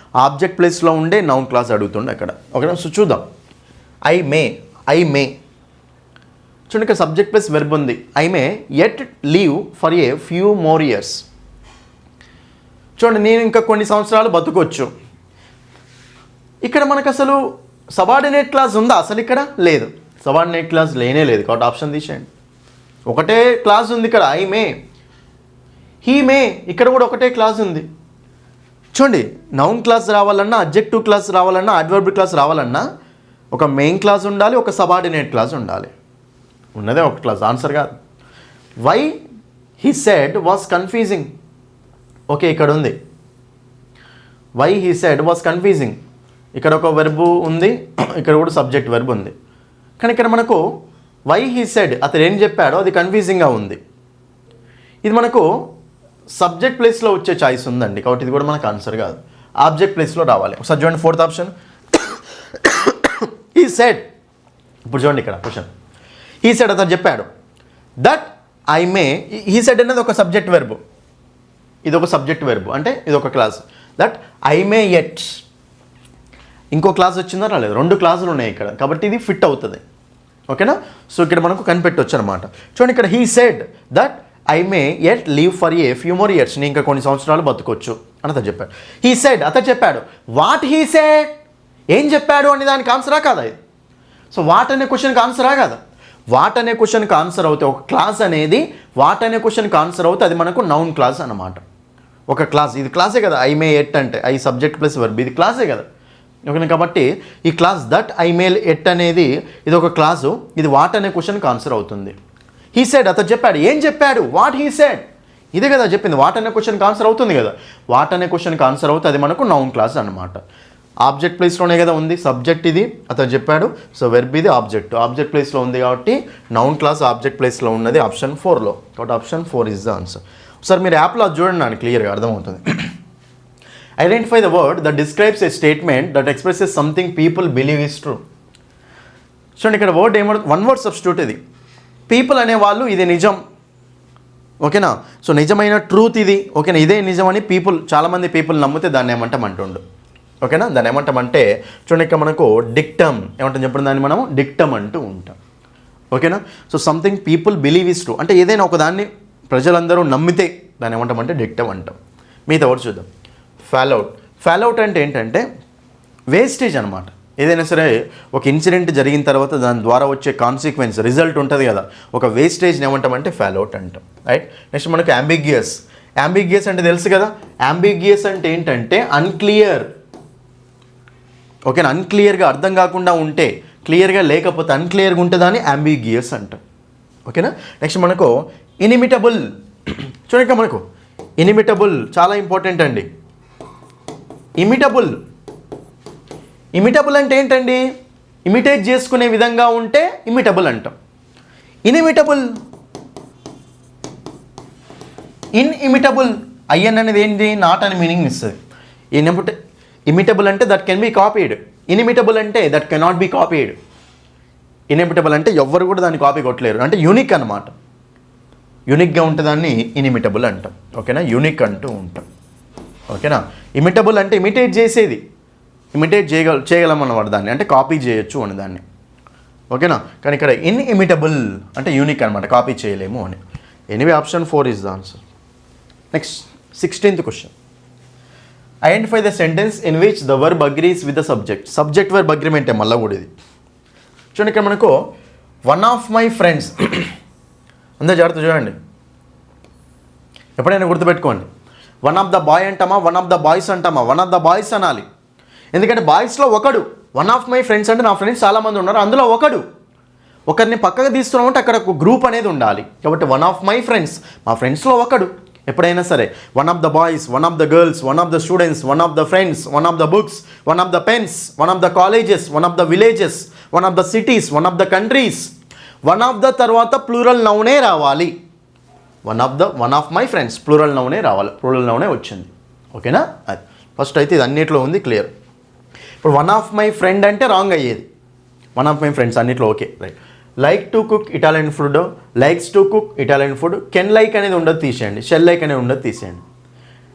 ఆబ్జెక్ట్ ప్లేస్లో ఉండే నౌన్ క్లాస్ అడుగుతుండే అక్కడ, ఓకేనా. సో చూద్దాం, ఐ మే చూడండి, ఇక్కడ సబ్జెక్ట్ ప్లస్ వెర్బ్ ఉంది. I may yet leave for a few more years. చూడండి, నేను ఇంకా కొన్ని సంవత్సరాలు బతుకొచ్చు. ఇక్కడ మనకు అసలు సబార్డినేట్ క్లాస్ ఉందా అసలు, ఇక్కడ లేదు. సబార్డినేట్ క్లాస్ లేనే లేదు కాబట్టి ఆప్షన్ తీసేయండి. ఒకటే క్లాస్ ఉంది ఇక్కడ, ఐ మే. హీ మే, ఇక్కడ కూడా ఒకటే క్లాస్ ఉంది. చూడండి, నౌన్ క్లాస్ రావాలన్నా, అడ్జెక్టివ్ క్లాస్ రావాలన్నా, అడ్వర్బ్ క్లాస్ రావాలన్నా ఒక మెయిన్ క్లాస్ ఉండాలి, ఒక సబార్డినేట్ క్లాస్ ఉండాలి. ఉన్నదే ఒక క్లాస్, ఆన్సర్ కాదు. Why he said was confusing, okay ఇక్కడ ఉంది. Why he said was confusing, ఇక్కడ ఒక వెర్బు ఉంది, ఇక్కడ కూడా సబ్జెక్ట్ వెర్బ్ ఉంది. కానీ ఇక్కడ మనకు వై హీ సెడ్ అతను ఏం చెప్పాడో అది కన్ఫ్యూజింగ్గా ఉంది. ఇది మనకు సబ్జెక్ట్ ప్లేస్లో వచ్చే చాయిస్ ఉందండి కాబట్టి ఇది కూడా మనకు ఆన్సర్ కాదు, ఆబ్జెక్ట్ ప్లేస్లో రావాలి. ఒకసారి చూడండి, 4th ఆప్షన్ హీ సెడ్. ఇప్పుడు చూడండి ఇక్కడ క్వశ్చన్, హీ సెడ్ అతను చెప్పాడు that I may. He said అనేది ఒక సబ్జెక్ట్ వెర్బ్, ఇది ఒక సబ్జెక్ట్ వెర్బ్ అంటే ఇది ఒక class. That I may yet, ఇంకో క్లాస్ వచ్చిందా రాలేదు, 2 క్లాసులు ఉన్నాయి ఇక్కడ కాబట్టి ఇది ఫిట్ అవుతుంది, ఓకేనా. సో ఇక్కడ మనకు కనిపెట్టవచ్చు అనమాట. చూడండి ఇక్కడ he said that I may yet leave for a few more years, నేను ఇంకా కొన్ని సంవత్సరాలు బతుకోవచ్చు అని అతను చెప్పాడు. హీ సెడ్, అతను చెప్పాడు. వాట్ హీ సెడ్, ఏం చెప్పాడు అనే దానికి ఆన్సరా కాదా ఇది? సో వాట్ అనే క్వశ్చన్కి ఆన్సరా కాదా? వాట్ అనే క్వశ్చన్కి ఆన్సర్ అవుతే ఒక క్లాస్ అనేది వాట్ అనే క్వశ్చన్కి ఆన్సర్ అవుతే అది మనకు నౌన్ క్లాస్ అన్నమాట. ఒక క్లాస్, ఇది క్లాసే కదా, ఐ మే ఎట్ అంటే ఐ సబ్జెక్ట్ ప్లస్ వర్బ్, ఇది క్లాసే కదా. ఓకేనా? కాబట్టి ఈ class that I male at అనేది ఇది ఒక క్లాసు, ఇది వాట్ అనే క్వశ్చన్కి ఆన్సర్ అవుతుంది. హీ సెడ్, అతను చెప్పాడు. ఏం చెప్పాడు? వాట్ హీ సెడ్, ఇదే కదా చెప్పింది. వాట్ అనే క్వశ్చన్కి ఆన్సర్ అవుతుంది కదా. వాట్ అనే క్వశ్చన్కి ఆన్సర్ అవుతుంది, అది మనకు నౌన్ క్లాస్ అనమాట. ఆబ్జెక్ట్ ప్లేస్లోనే కదా ఉంది, సబ్జెక్ట్ ఇది, అతను చెప్పాడు. సో వెర్బ్ ఇది ఆబ్జెక్ట్ ప్లేస్లో ఉంది కాబట్టి నౌన్ క్లాస్ ఆబ్జెక్ట్ ప్లేస్లో ఉన్నది ఆప్షన్ 4లో. కాబట్టి option 4 is the answer. Sir మీరు యాప్లో చూడండి, నాకు క్లియర్గా అర్థమవుతుంది. Identify the word that describes A statement that expresses something people believe is true. చూడండి ఇక్కడ వర్డ్ వన్ వర్డ్ సబ్స్టిట్యూట్ ఇది. పీపుల్ అనేవాళ్ళు ఇది నిజం, ఓకేనా? సో నిజమైన ట్రూత్ ఇది, ఓకేనా? ఇదే నిజమని చాలామంది పీపుల్ నమ్మితే దాన్ని ఏమంటాం అంటుండు, ఓకేనా? దాన్ని ఏమంటామంటే చూడండి ఇక్కడ మనకు డిక్టమ్ ఏమంటాం చెప్పండి, దాన్ని మనం డిక్టమ్ అంటూ ఉంటాం, ఓకేనా? So something people believe is true అంటే ఏదైనా ఒక దాన్ని ప్రజలందరూ నమ్మితే దాన్ని ఏమంటామంటే డిక్టమ్ అంటాం. మిగతా వర్డ్ చూద్దాం. ఫాల్అవుట్ అంటే ఏంటంటే వేస్టేజ్ అనమాట. ఏదైనా సరే ఒక ఇన్సిడెంట్ జరిగిన తర్వాత దాని ద్వారా వచ్చే కాన్సిక్వెన్స్ రిజల్ట్ ఉంటుంది కదా, ఒక వేస్టేజ్ని ఏమంటామంటే ఫాల్అవుట్ అంటాం, రైట్? నెక్స్ట్ మనకు అంబిగ్యూయస్ అంటే తెలుసు కదా. అంబిగ్యూయస్ అంటే ఏంటంటే అన్క్లియర్, ఓకేనా? అన్క్లియర్గా అర్థం కాకుండా ఉంటే, క్లియర్గా లేకపోతే అన్క్లియర్గా ఉంటే దాన్ని అంబిగ్యూయస్ అంటాం, ఓకేనా? నెక్స్ట్ మనకు ఇనిమిటబుల్. చూడండి మనకు ఇనిమిటబుల్ చాలా ఇంపార్టెంట్ అండి. ఇమిటబుల్ అంటే ఏంటండి? ఇమిటేట్ చేసుకునే విధంగా ఉంటే ఇమిటబుల్ అంటాం. ఇన్ఇమిటబుల్ ఐఎన్ అనేది ఏంటి? నాట్ అని మీనింగ్ ఇస్తుంది. ఇమిటబుల్ అంటే దట్ కెన్ బి కాపీడ్. ఇన్ఇమిటబుల్ అంటే దట్ కెనాట్ బి కాపీడ్. ఇన్ఇమిటబుల్ అంటే ఎవ్వరు కూడా దాన్ని కాపీ కొట్టలేరు, అంటే యూనిక్ అనమాట. యూనిక్గా ఉంటే దాన్ని ఇన్ఇమిటబుల్ అంటాం, ఓకేనా? యూనిక్ అంటూ ఉంటాం, ఓకేనా? ఇమిటబుల్ అంటే ఇమిటేట్ చేసేది, ఇమిటేట్ చేయగలం అన్నమాట దాన్ని, అంటే కాపీ చేయొచ్చు అని దాన్ని, ఓకేనా? కానీ ఇక్కడ ఇన్ఇమిటబుల్ అంటే యూనిక్ అనమాట, కాపీ చేయలేము అని. Anyway option 4 is the answer. Next 16th question. Identify the sentence in which the verb agrees with the subject verb అగ్రిమెంటే మళ్ళీ కూడా ఇది. చూడండి ఇక్కడ మనకు వన్ ఆఫ్ మై ఫ్రెండ్స్, అందరూ జాగ్రత్త చూడండి, ఎప్పుడైనా గుర్తుపెట్టుకోండి. వన్ ఆఫ్ ద బాయ్ అంటామా, వన్ ఆఫ్ ద బాయ్స్ అంటామా? వన్ ఆఫ్ ద బాయ్స్ అనాలి, ఎందుకంటే బాయ్స్లో ఒకడు. వన్ ఆఫ్ మై ఫ్రెండ్స్ అంటే నా ఫ్రెండ్స్ చాలామంది ఉన్నారు, అందులో ఒకరిని పక్కకు తీస్తున్నామంటే అక్కడ ఒక గ్రూప్ అనేది ఉండాలి. కాబట్టి వన్ ఆఫ్ మై ఫ్రెండ్స్, మా ఫ్రెండ్స్లో ఒకడు. ఎప్పుడైనా సరే one of the boys, one of the girls, one of the students, one of the friends, one of the books, one of the pens, one of the colleges, one of the villages, one of the cities, one of the countries, one of the తర్వాత plural నౌనే రావాలి. One of my friends plural నౌనే రావాలి, plural నౌనే వచ్చింది, ఓకేనా? అది first అయితే ఇది అన్నిట్లో ఉంది, క్లియర్. ఇప్పుడు వన్ ఆఫ్ మై ఫ్రెండ్ అంటే రాంగ్ అయ్యేది. వన్ ఆఫ్ మై ఫ్రెండ్స్ అన్నిట్లో okay, right. Like to cook Italian food, likes to cook Italian food. Can like అనేది ఉండదు తీసేయండి, షెల్ లైక్ అనేది ఉండదు తీసేయండి.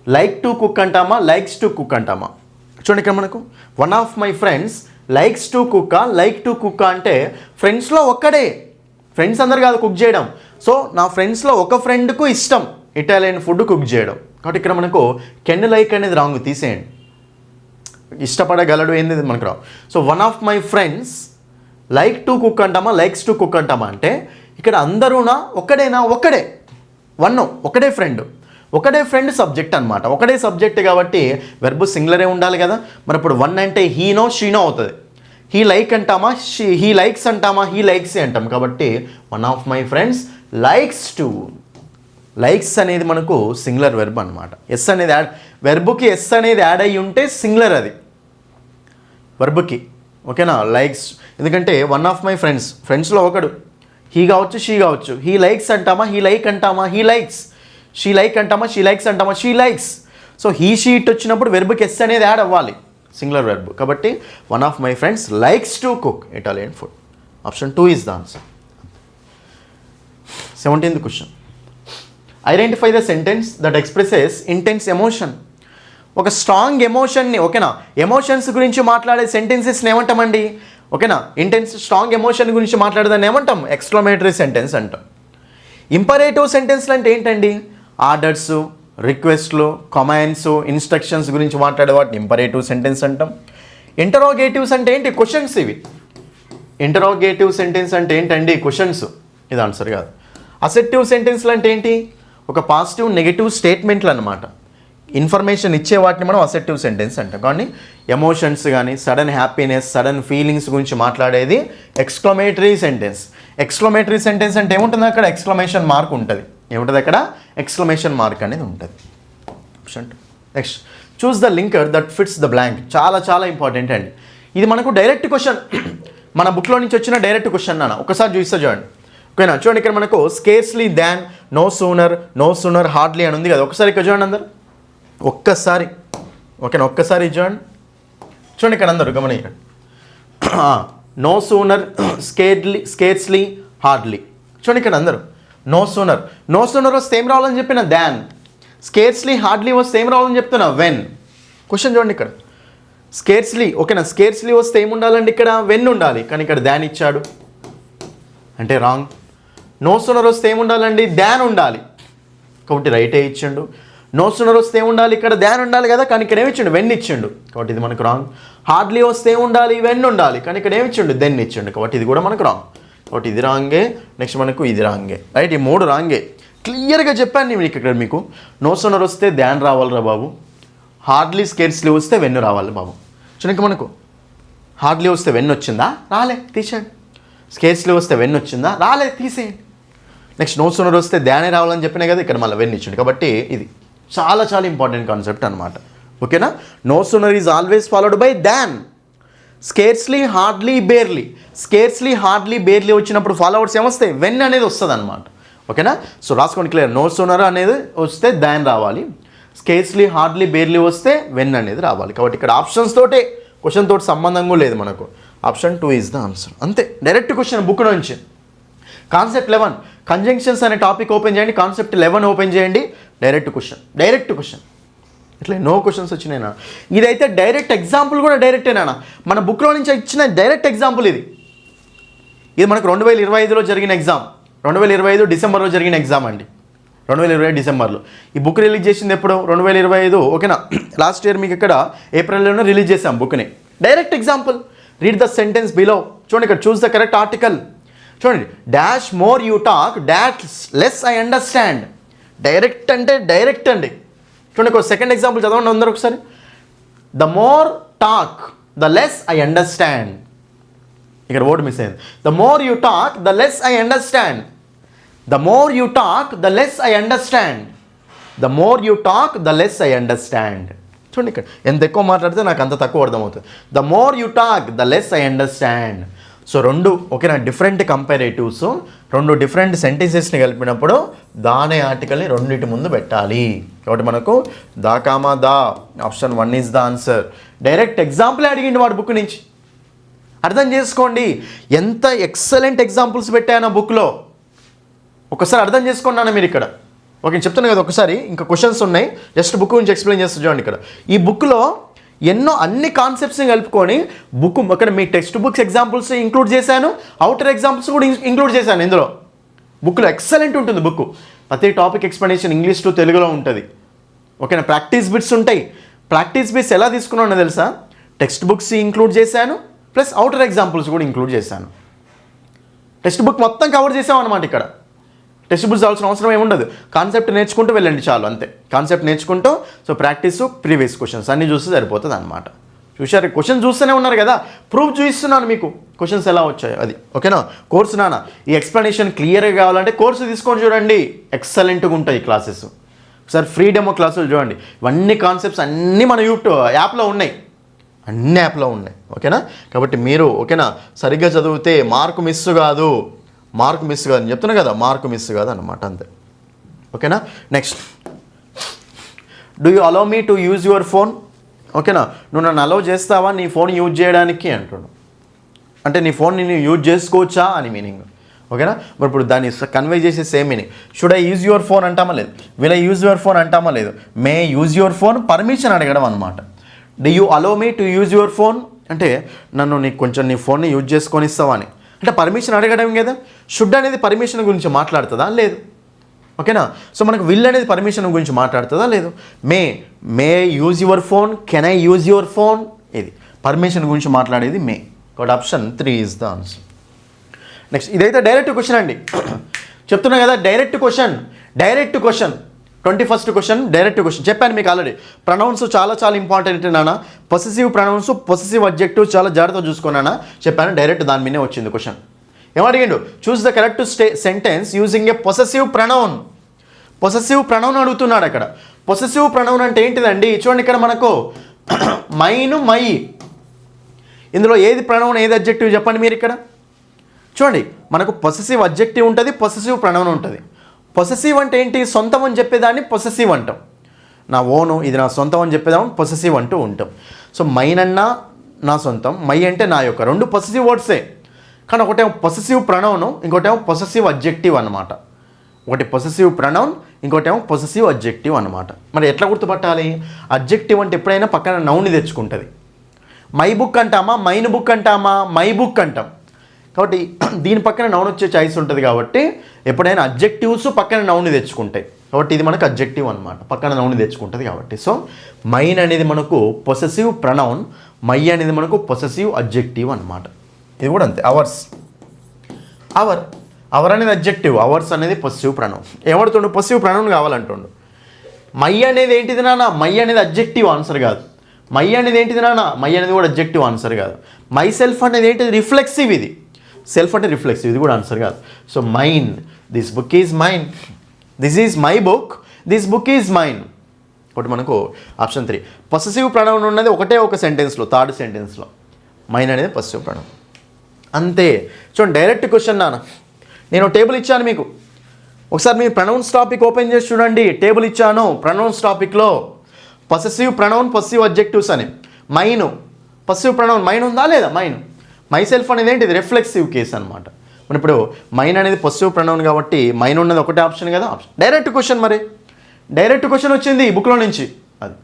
లైక్ టు కుక్ అంటామా, లైక్స్ టు కుక్ అంటామా? చూడండి ఇక్కడ మనకు one of my friends likes to cook, like to cook అంటే ఫ్రెండ్స్లో ఒక్కడే, ఫ్రెండ్స్ అందరు కాదు కుక్ చేయడం. సో నా ఫ్రెండ్స్లో ఒక ఫ్రెండ్కు ఇష్టం ఇటాలియన్ ఫుడ్ కుక్ చేయడం, కాబట్టి ఇక్కడ మనకు కెన్ లైక్ అనేది రాంగ్ తీసేయండి. ఇష్టపడగలడు ఏంది మనకు రావు. So one of my friends like to cook అంటామా, లైక్స్ టు కుక్ అంటామా అంటే ఇక్కడ అందరూనా ఒక్కడేనా? ఒకటే ఫ్రెండ్ సబ్జెక్ట్ అనమాట, ఒకటే సబ్జెక్ట్ కాబట్టి వెర్బ్ సింగులరే ఉండాలి కదా. మరి ఇప్పుడు వన్ అంటే హీనో షీనో అవుతుంది. హీ లైక్ అంటామా, హీ లైక్స్ అంటామా, హీ లైక్స్ అంటాం. కాబట్టి one of my friends likes to, likes అనేది మనకు సింగులర్ వెర్బ్ అనమాట. ఎస్ అనేది యాడ్, వెర్బ్కి ఎస్ అనేది యాడ్ అయ్యి ఉంటే సింగులర్ అది వెర్బ్కి, ఓకేనా? లైక్స్, ఎందుకంటే వన్ ఆఫ్ మై ఫ్రెండ్స్లో ఒకడు, హీ కావచ్చు, షీ కావచ్చు. హీ లైక్స్ అంటామా, హీ లైక్ అంటామా, హీ లైక్స్. షీ లైక్ అంటామా, షీ లైక్స్ అంటామా, షీ లైక్స్. సో హీ షీట్ వచ్చినప్పుడు వెర్బ్కి ఎస్ అనేది యాడ్ అవ్వాలి, సింగులర్ వెర్బ్. కాబట్టి one of my friends likes to cook Italian food. Option 2 is the answer. 17th question. Identify the sentence that expresses intense emotion. ఒక strong ఎమోషన్ని, ఓకేనా, emotions గురించి మాట్లాడే సెంటెన్సెస్ని ఏమంటామండి? ఓకేనా, స్ట్రాంగ్ ఎమోషన్ గురించి మాట్లాడదాన్ని ఏమంటాం? ఎక్స్క్లమేటరీ సెంటెన్స్ అంటాం. ఇంపరేటివ్ సెంటెన్స్లు అంటే ఏంటండి? ఆర్డర్స్, రిక్వెస్ట్లు, కమాండ్స్, ఇన్స్ట్రక్షన్స్ గురించి మాట్లాడే వాటిని ఇంపరేటివ్ సెంటెన్స్ అంటాం. ఇంటరోగేటివ్స్ అంటే ఏంటి? క్వశ్చన్స్ ఇవి. ఇంటరోగేటివ్ సెంటెన్స్ అంటే ఏంటండి? క్వశ్చన్స్. ఇది ఆన్సర్ కాదు. అసెప్టివ్ సెంటెన్స్లు అంటే ఏంటి? ఒక పాజిటివ్ నెగిటివ్ స్టేట్మెంట్లు అనమాట. ఇన్ఫర్మేషన్ ఇచ్చే వాటిని మనం అసెప్టివ్ సెంటెన్స్ అంటాం. కానీ ఎమోషన్స్ కానీ సడన్ హ్యాపీనెస్, సడన్ ఫీలింగ్స్ గురించి మాట్లాడేది ఎక్స్క్లమేటరీ సెంటెన్స్. ఎక్స్క్లమేటరీ సెంటెన్స్ అంటే ఏముంటుంది? అక్కడ ఎక్స్క్లమేషన్ మార్క్ ఉంటుంది. ఏముంటుంది అక్కడ? ఎక్స్క్లమేషన్ మార్క్ అనేది ఉంటుంది. Next, choose the linker that fits the blank. చాలా చాలా ఇంపార్టెంట్ అండి. ఇది మనకు డైరెక్ట్ క్వశ్చన్, మన బుక్లో నుంచి వచ్చిన డైరెక్ట్ క్వశ్చన్ నాన్న. ఒకసారి చూస్తే చూడండి. ఓకేనా? చూడండి, ఇక్కడ మనకు స్కేర్స్లీ దాన్, నో సూనర్, హార్డ్లీ అని ఉంది కదా. ఒకసారి ఇక్కడ చూడండి అందరు, ఒక్కసారి. ఓకేనా? ఒక్కసారి చూడండి. చూడండి ఇక్కడ అందరు గమనించండి. No sooner, scarcely, hardly. చూడండి ఇక్కడ అందరు. నో సూనర్ వస్తే ఏం రావాలని చెప్పిన? దాన్. స్కేర్స్లీ, హార్డ్లీ వస్తే ఏం రావాలని చెప్తున్నా? వెన్. క్వశ్చన్ చూడండి ఇక్కడ. స్కేర్స్లీ, ఓకేనా? స్కేర్స్లీ వస్తే ఏముండాలండి? ఇక్కడ వెన్ ఉండాలి. కానీ ఇక్కడ దాన్ ఇచ్చాడు అంటే రాంగ్. నో సూనర్ వస్తే ఏముండాలండి? దాన్ ఉండాలి. కాబట్టి రైటే ఇచ్చిండు. నో సూనర్ వస్తే ఏముండాలి? ఇక్కడ దాన్ ఉండాలి కదా. కానీ ఇక్కడ ఏమిచ్చిండు? వెన్ ఇచ్చిండు. కాబట్టి ఇది మనకు రాంగ్. హార్డ్లీ వస్తే ఏముండాలి? వెన్ ఉండాలి. కానీ ఇక్కడ ఏమిచ్చిండు? దెన్ ఇచ్చిండు. కాబట్టి ఇది కూడా మనకు రాంగ్. కాబట్టి ఇది రాంగే. నెక్స్ట్ మనకు ఇది రాంగే. రైట్? ఈ మూడు రాంగే. క్లియర్గా చెప్పాను నేను ఇక్కడ మీకు. నో సూనర్ వస్తే దాన్ రావాలిరా బాబు. హార్డ్లీ, స్కేర్స్లీ వస్తే వెన్ను రావాలి బాబు. చూడండి మనకు హార్డ్లీ వస్తే వెన్ను వచ్చిందా? రాలే, తీసేయండి. స్కేర్స్లీ వస్తే వెన్ను వచ్చిందా? రాలే, తీసేయండి. నెక్స్ట్ నో సూనర్ వస్తే దానే రావాలని చెప్పినా కదా. ఇక్కడ మళ్ళీ వెన్ను ఇచ్చిండు. కాబట్టి ఇది చాలా చాలా ఇంపార్టెంట్ కాన్సెప్ట్ అనమాట. ఓకేనా? No sooner is always followed by than. Scarcely, hardly, barely. Scarcely, hardly, barely వచ్చినప్పుడు ఫాలోవర్స్ ఏమొస్తాయి? వెన్ అనేది వస్తుంది అనమాట. ఓకేనా? సో రాసుకోండి క్లియర్. నో సూనర్ అనేది వస్తే దాన్ రావాలి. స్కేర్స్లీ, హార్డ్లీ, బేర్లీ వస్తే వెన్ అనేది రావాలి. కాబట్టి ఇక్కడ ఆప్షన్స్ తోటే, క్వశ్చన్ తోటి సంబంధం కూడా లేదు మనకు. Option 2 is the answer. అంతే, డైరెక్ట్ క్వశ్చన్ బుక్ నుంచి. కాన్సెప్ట్ 11 కంజంక్షన్స్ అనే టాపిక్ ఓపెన్ చేయండి. కాన్సెప్ట్ 11 ఓపెన్ చేయండి. Direct question. ఇట్లా ఎన్నో క్వశ్చన్స్ వచ్చినాయినా. ఇదైతే డైరెక్ట్ ఎగ్జాంపుల్ కూడా డైరెక్టేనా. మన బుక్లో నుంచి ఇచ్చిన డైరెక్ట్ ఎగ్జాంపుల్ ఇది. ఇది మనకు 2025లో జరిగిన ఎగ్జామ్. 2025 డిసెంబర్లో జరిగిన ఎగ్జామ్ అండి. 2020 డిసెంబర్లో. ఈ బుక్ రిలీజ్ చేసింది ఎప్పుడు? 2025. ఓకేనా? లాస్ట్ ఇయర్ మీకు ఇక్కడ ఏప్రిల్లోనే రిలీజ్ చేసాం బుక్ని. Direct example. Read the sentence below. చూడండి ఇక్కడ, చూస్ ద కరెక్ట్ ఆర్టికల్. చూడండి, dash more you talk, dash less I understand. Direct అంటే డైరెక్ట్ అండి. చూడండి, ఒక సెకండ్ ఎగ్జాంపుల్ చదవండి అందరూ ఒకసారి. The more talk, the less I understand. ఇక్కడ వర్డ్ మిస్ అయింది. The more you talk, the less I understand. The more you talk, the less I understand. The more you talk, the less I understand. చూడండి ఇక్కడ, ఎంత ఎక్కువ మాట్లాడితే నాకు అంత తక్కువ అర్థమవుతుంది. The more you talk, the less I understand. So రెండు ఓకేనా, డిఫరెంట్ కంపారేటివ్స్, రెండు డిఫరెంట్ సెంటెన్సెస్ని కలిపినప్పుడు దానే ఆర్టికల్ని రెండింటి ముందు పెట్టాలి. కాబట్టి మనకు దా కామా దా, option 1 is the answer. Direct example అడిగిండి వాడు బుక్ నుంచి. అర్థం చేసుకోండి ఎంత ఎక్సలెంట్ ఎగ్జాంపుల్స్ పెట్టాను బుక్లో. ఒకసారి అర్థం చేసుకోండి నాన్న మీరు ఇక్కడ. ఓకే, చెప్తాను కదా ఒకసారి, ఇంకా క్వశ్చన్స్ ఉన్నాయి, జస్ట్ బుక్ గురించి ఎక్స్ప్లెయిన్ చేస్తూ చూడండి. ఇక్కడ ఈ బుక్లో ఎన్నో అన్ని కాన్సెప్ట్స్ని కలుపుకొని బుక్ అక్కడ మీ టెక్స్ట్ బుక్స్ ఎగ్జాంపుల్స్ ఇంక్లూడ్ చేశాను, అవుటర్ ఎగ్జాంపుల్స్ కూడా ఇంక్లూడ్ చేశాను ఇందులో. బుక్లో ఎక్సలెంట్ ఉంటుంది బుక్. ప్రతి టాపిక్ ఎక్స్ప్లెనేషన్ ఇంగ్లీష్ టు తెలుగులో ఉంటుంది. ఓకేనా, ప్రాక్టీస్ బిట్స్ ఉంటాయి. ప్రాక్టీస్ బిట్స్ ఎలా తీసుకున్నానో తెలుసా? టెక్స్ట్ బుక్స్ ఇంక్లూడ్ చేశాను, ప్లస్ అవుటర్ ఎగ్జాంపుల్స్ కూడా ఇంక్లూడ్ చేశాను. టెక్స్ట్ బుక్ మొత్తం కవర్ చేసామన్నమాట. ఇక్కడ టెక్స్ట్ బుక్స్ కావాల్సిన అవసరం ఏముండదు. కాన్సెప్ట్ నేర్చుకుంటూ వెళ్ళండి చాలు, అంతే. కాన్సెప్ట్ నేర్చుకుంటూ సో ప్రాక్టీస్, ప్రీవియస్ క్వశ్చన్స్ అన్నీ చూస్తే సరిపోతుంది అనమాట. చూశారు, క్వశ్చన్ చూస్తూనే ఉన్నారు కదా, ప్రూఫ్ చూపిస్తున్నాను మీకు క్వశ్చన్స్ ఎలా వచ్చాయో అది. ఓకేనా, కోర్సు నాన్న ఈ ఎక్స్ప్లెనేషన్ క్లియర్గా కావాలంటే కోర్సు తీసుకొని చూడండి, ఎక్సలెంట్గా ఉంటాయి క్లాసెస్. ఒకసారి ఫ్రీ డెమో క్లాసులు చూడండి. ఇవన్నీ కాన్సెప్ట్స్ అన్నీ మన యూట్యూబ్ యాప్లో ఉన్నాయి, అన్ని యాప్లో ఉన్నాయి. ఓకేనా, కాబట్టి మీరు ఓకేనా సరిగ్గా చదివితే మార్కు మిస్ కాదు అని చెప్తున్నా కదా, మార్కు మిస్ కాదు అన్నమాట, అంతే. ఓకేనా, next, do you allow me to use your phone. ఓకేనా, నువ్వు నన్ను అలౌ చేస్తావా నీ ఫోన్ యూజ్ చేయడానికి అంటున్నాను. అంటే నీ ఫోన్ నేను యూజ్ చేసుకోవచ్చా అని మీనింగ్. ఓకేనా, మరి ఇప్పుడు దాన్ని కన్వే చేసే same meaning. Should I use your phone అంటామా లేదు, will I use your phone అంటామా లేదు, may use your phone permission అడగడం అనమాట. Do you allow me to use your phone అంటే నన్ను నీకు కొంచెం నీ ఫోన్ని యూజ్ చేసుకొని ఇస్తావా అని, అంటే పర్మిషన్ అడగడం కదా. షుడ్ అనేది పర్మిషన్ గురించి మాట్లాడుతుందా? లేదు. ఓకేనా, సో మనకు విల్ అనేది పర్మిషన్ గురించి మాట్లాడుతుందా? లేదు. May use your phone, can I use your phone, ఇది పర్మిషన్ గురించి మాట్లాడేది మే. కాబట్టి option 3 is the answer. Next ఇదైతే డైరెక్ట్ క్వశ్చన్ అండి. చెప్తున్నా కదా direct question 21st question direct question. చెప్పాను మీకు ఆల్రెడీ ప్రొనౌన్స్ చాలా ఇంపార్టెంట్ నాన్న. పొసెసివ్ ప్రొనౌన్స్, పొసెసివ్ అడ్జెక్టివ్ చాలా జాగ్రత్తగా చూసుకున్నానా చెప్పాను. డైరెక్ట్ దాని మీదే వచ్చింది క్వశ్చన్. ఏమడిగిండు? Choose the correct sentence using a possessive pronoun. Possessive pronoun అడుగుతున్నాడు అక్కడ. పొసెసివ్ ప్రొనౌన్ అంటే ఏంటిదండి? చూడండి ఇక్కడ మనకు మైను మై, ఇందులో ఏది ప్రొనౌన్ ఏది అడ్జెక్టివ్ చెప్పండి మీరు ఇక్కడ. చూడండి మనకు పొసెసివ్ అడ్జెక్టివ్ ఉంటుంది, పొసెసివ్ ప్రొనౌన్ ఉంటుంది. పొసెసివ్ అంటే ఏంటి? సొంతం అని చెప్పేదాన్ని పొసెసివ్ అంటాం. నా ఓను, ఇది నా సొంతం అని చెప్పేదాన్ని పొసెసివ్ అంటూ ఉంటాం. సో మైన్ అన్నా నా సొంతం, మై అంటే నా యొక్క, రెండు పొసెసివ్ వర్డ్సే. కానీ ఒకటేమో పొసెసివ్ ప్రొనౌన్, ఇంకోటేమో పొసెసివ్ అడ్జెక్టివ్ అనమాట. ఒకటి పొసెసివ్ ప్రొనౌన్, ఇంకోటేమో పొసెసివ్ అడ్జెక్టివ్ అనమాట. మరి ఎట్లా గుర్తుపట్టాలి? అడ్జెక్టివ్ అంటే ఎప్పుడైనా పక్కన నౌన్ని తెచ్చుకుంటుంది. మై బుక్ అంటామా, మైన్ బుక్ అంటామా? మై బుక్ అంటాం. కాబట్టి దీని పక్కన నౌన్ వచ్చే ఛాయిస్ ఉంటుంది. కాబట్టి ఎప్పుడైనా అడ్జెక్టివ్స్ పక్కన నౌన్ని తెచ్చుకుంటాయి. కాబట్టి ఇది మనకు అడ్జెక్టివ్ అనమాట, పక్కన నౌన్ని తెచ్చుకుంటుంది కాబట్టి. సో మైన్ అనేది మనకు పొసెసివ్ ప్రొనౌన్, మై అనేది మనకు పొసెసివ్ అడ్జెక్టివ్ అనమాట. ఇది కూడా అంతే. అవర్ అనేది అడ్జెక్టివ్, అవర్స్ అనేది పొసెసివ్ ప్రొనౌన్. ఏమడుతుండు? పొసెసివ్ ప్రొనౌన్ కావాలంటుండు. మై అనేది ఏంటిది నాన్న? మై అనేది అడ్జెక్టివ్ ఆన్సర్ కాదు. మై అనేది ఏంటిది నాన్న? మై అనేది కూడా అడ్జెక్టివ్ ఆన్సర్ కాదు. మై సెల్ఫ్ అనేది ఏంటిది? రిఫ్లెక్సివ్. ఇది సెల్ఫ్ అంటే రిఫ్లెక్సివ్, ఇది కూడా ఆన్సర్ కాదు. So mine, this book is mine, this is my book, this book is mine. ఒకటి మనకు ఆప్షన్ 3. పొసెసివ్ ప్రొనౌన్ ఉన్నది ఒకటే ఒక సెంటెన్స్లో, థర్డ్ సెంటెన్స్లో. మైన్ అనేది పొసెసివ్ ప్రొనౌన్ అంతే. చూడండి డైరెక్ట్ క్వశ్చన్ నాన్న. నేను టేబుల్ ఇచ్చాను మీకు, ఒకసారి మీరు ప్రొనౌన్స్ టాపిక్ ఓపెన్ చేసి చూడండి. టేబుల్ ఇచ్చాను ప్రొనౌన్స్ టాపిక్లో, పొసెసివ్ ప్రొనౌన్, పొసెసివ్ అడ్జెక్టివ్స్ అని. మైను పొసెసివ్ ప్రొనౌన్, మైన్ ఉందా లేదా? మై సెల్ఫ్ అనేది ఏంటి? ఇది రిఫ్లెక్సివ్ కేస్ అనమాట. మన ఇప్పుడు మైన్ అనేది పొసెసివ్ ప్రొనౌన్ కాబట్టి మైన్ ఉన్నది ఒకటే ఆప్షన్ కదా. Option direct question. మరి డైరెక్ట్ క్వశ్చన్ వచ్చింది బుక్లో నుంచి. అది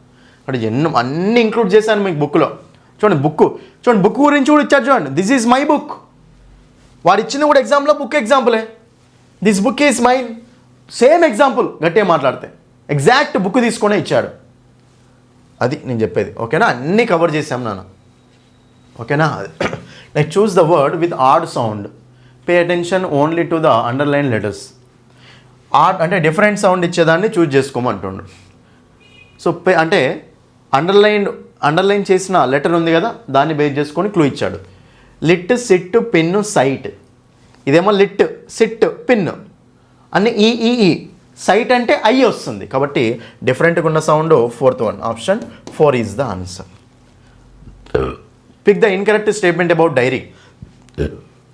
అంటే అన్నీ ఇంక్లూడ్ చేశాను మీకు బుక్లో. చూడండి బుక్ గురించి కూడా ఇచ్చారు చూడండి. This is my book. వాడు ఇచ్చింది కూడా ఎగ్జామ్లో బుక్ ఎగ్జాంపులే. This book is mine, same example. గట్టిగా మాట్లాడితే ఎగ్జాక్ట్ బుక్ తీసుకొనే ఇచ్చాడు. అది నేను చెప్పేది. ఓకేనా? అన్నీ కవర్ చేసాం నాన్న. ఓకేనా? Next choose the word with odd sound. Pay attention only to the underline letters. Odd అంటే డిఫరెంట్ సౌండ్ ఇచ్చేదాన్ని చూస్ చేసుకోమంటుండు. సో అంటే అండర్లైన్ చేసిన లెటర్ ఉంది కదా, దాన్ని బేస్ చేసుకొని క్లూ ఇచ్చాడు. Lit, sit, pin, site. ఇదేమో లిట్, సిట్, పిన్ అన్ని ఈ. సైట్ అంటే ఐ వస్తుంది. కాబట్టి డిఫరెంట్గా ఉన్న sound 4th one. Option 4 is the answer. Pick the incorrect statement about diary.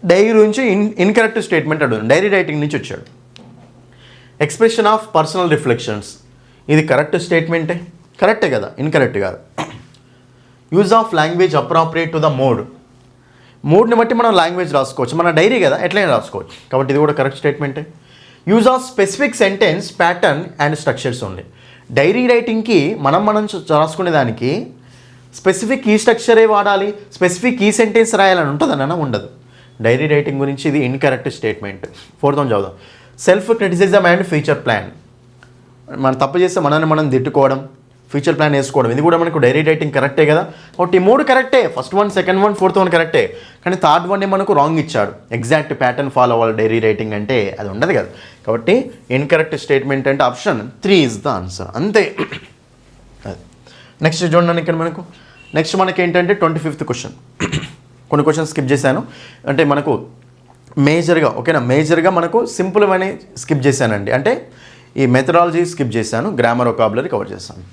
Diary గురించి ఇన్కరెక్ట్ స్టేట్మెంట్ అడుగుతుంది. డైరీ రైటింగ్ నుంచి వచ్చాడు. Expression of personal reflections. ఇది కరెక్ట్ స్టేట్మెంటే, కరెక్టే కదా, ఇన్కరెక్ట్ కాదు. Use of language appropriate to the మూడ్ని బట్టి మనం లాంగ్వేజ్ రాసుకోవచ్చు. మన డైరీ కదా, ఎట్లయినా రాసుకోవచ్చు. కాబట్టి ఇది కూడా కరెక్ట్ స్టేట్మెంటే. Use of specific sentence pattern and structures only. Diary రైటింగ్కి మనం రాసుకునే దానికి స్పెసిఫిక్ ఈ స్ట్రక్చరే వాడాలి, స్పెసిఫిక్ ఈ సెంటెన్స్ రాయాలని ఉంటుందన్న ఉండదు. డైరీ రైటింగ్ గురించి ఇది ఇన్కరెక్ట్ స్టేట్మెంట్. 4th వన్ చదువుదాం. Self criticism and future plan. మనం తప్పు చేస్తే మనల్ని మనం తిట్టుకోవడం, ఫ్యూచర్ ప్లాన్ వేసుకోవడం, ఇది కూడా మనకు డైరీ రైటింగ్ కరెక్టే కదా. ఒకటి 3 కరెక్టే. First one, second one, 4th one కరెక్టే. కానీ 3rd వన్నే మనకు రాంగ్ ఇచ్చాడు. ఎగ్జాక్ట్ ప్యాటర్న్ ఫాలో అవ్వాలి డైరీ రైటింగ్ అంటే, అది ఉండదు కదా. కాబట్టి ఇన్కరెక్ట్ స్టేట్మెంట్ అంటే ఆప్షన్ 3 ఈజ్ ద ఆన్సర్. అంతే. నెక్స్ట్ చూడండి ఇక్కడ మనకు. నెక్స్ట్ మనకి ఏంటంటే 25th క్వశ్చన్. కొన్ని క్వశ్చన్స్ స్కిప్ చేశాను, అంటే మనకు మేజర్గా. ఓకేనా? మేజర్గా మనకు సింపుల్ అని స్కిప్ చేశానండి. అంటే ఈ మెథడాలజీ స్కిప్ చేశాను, గ్రామర్ వొకాబులరీ కవర్ చేశాను.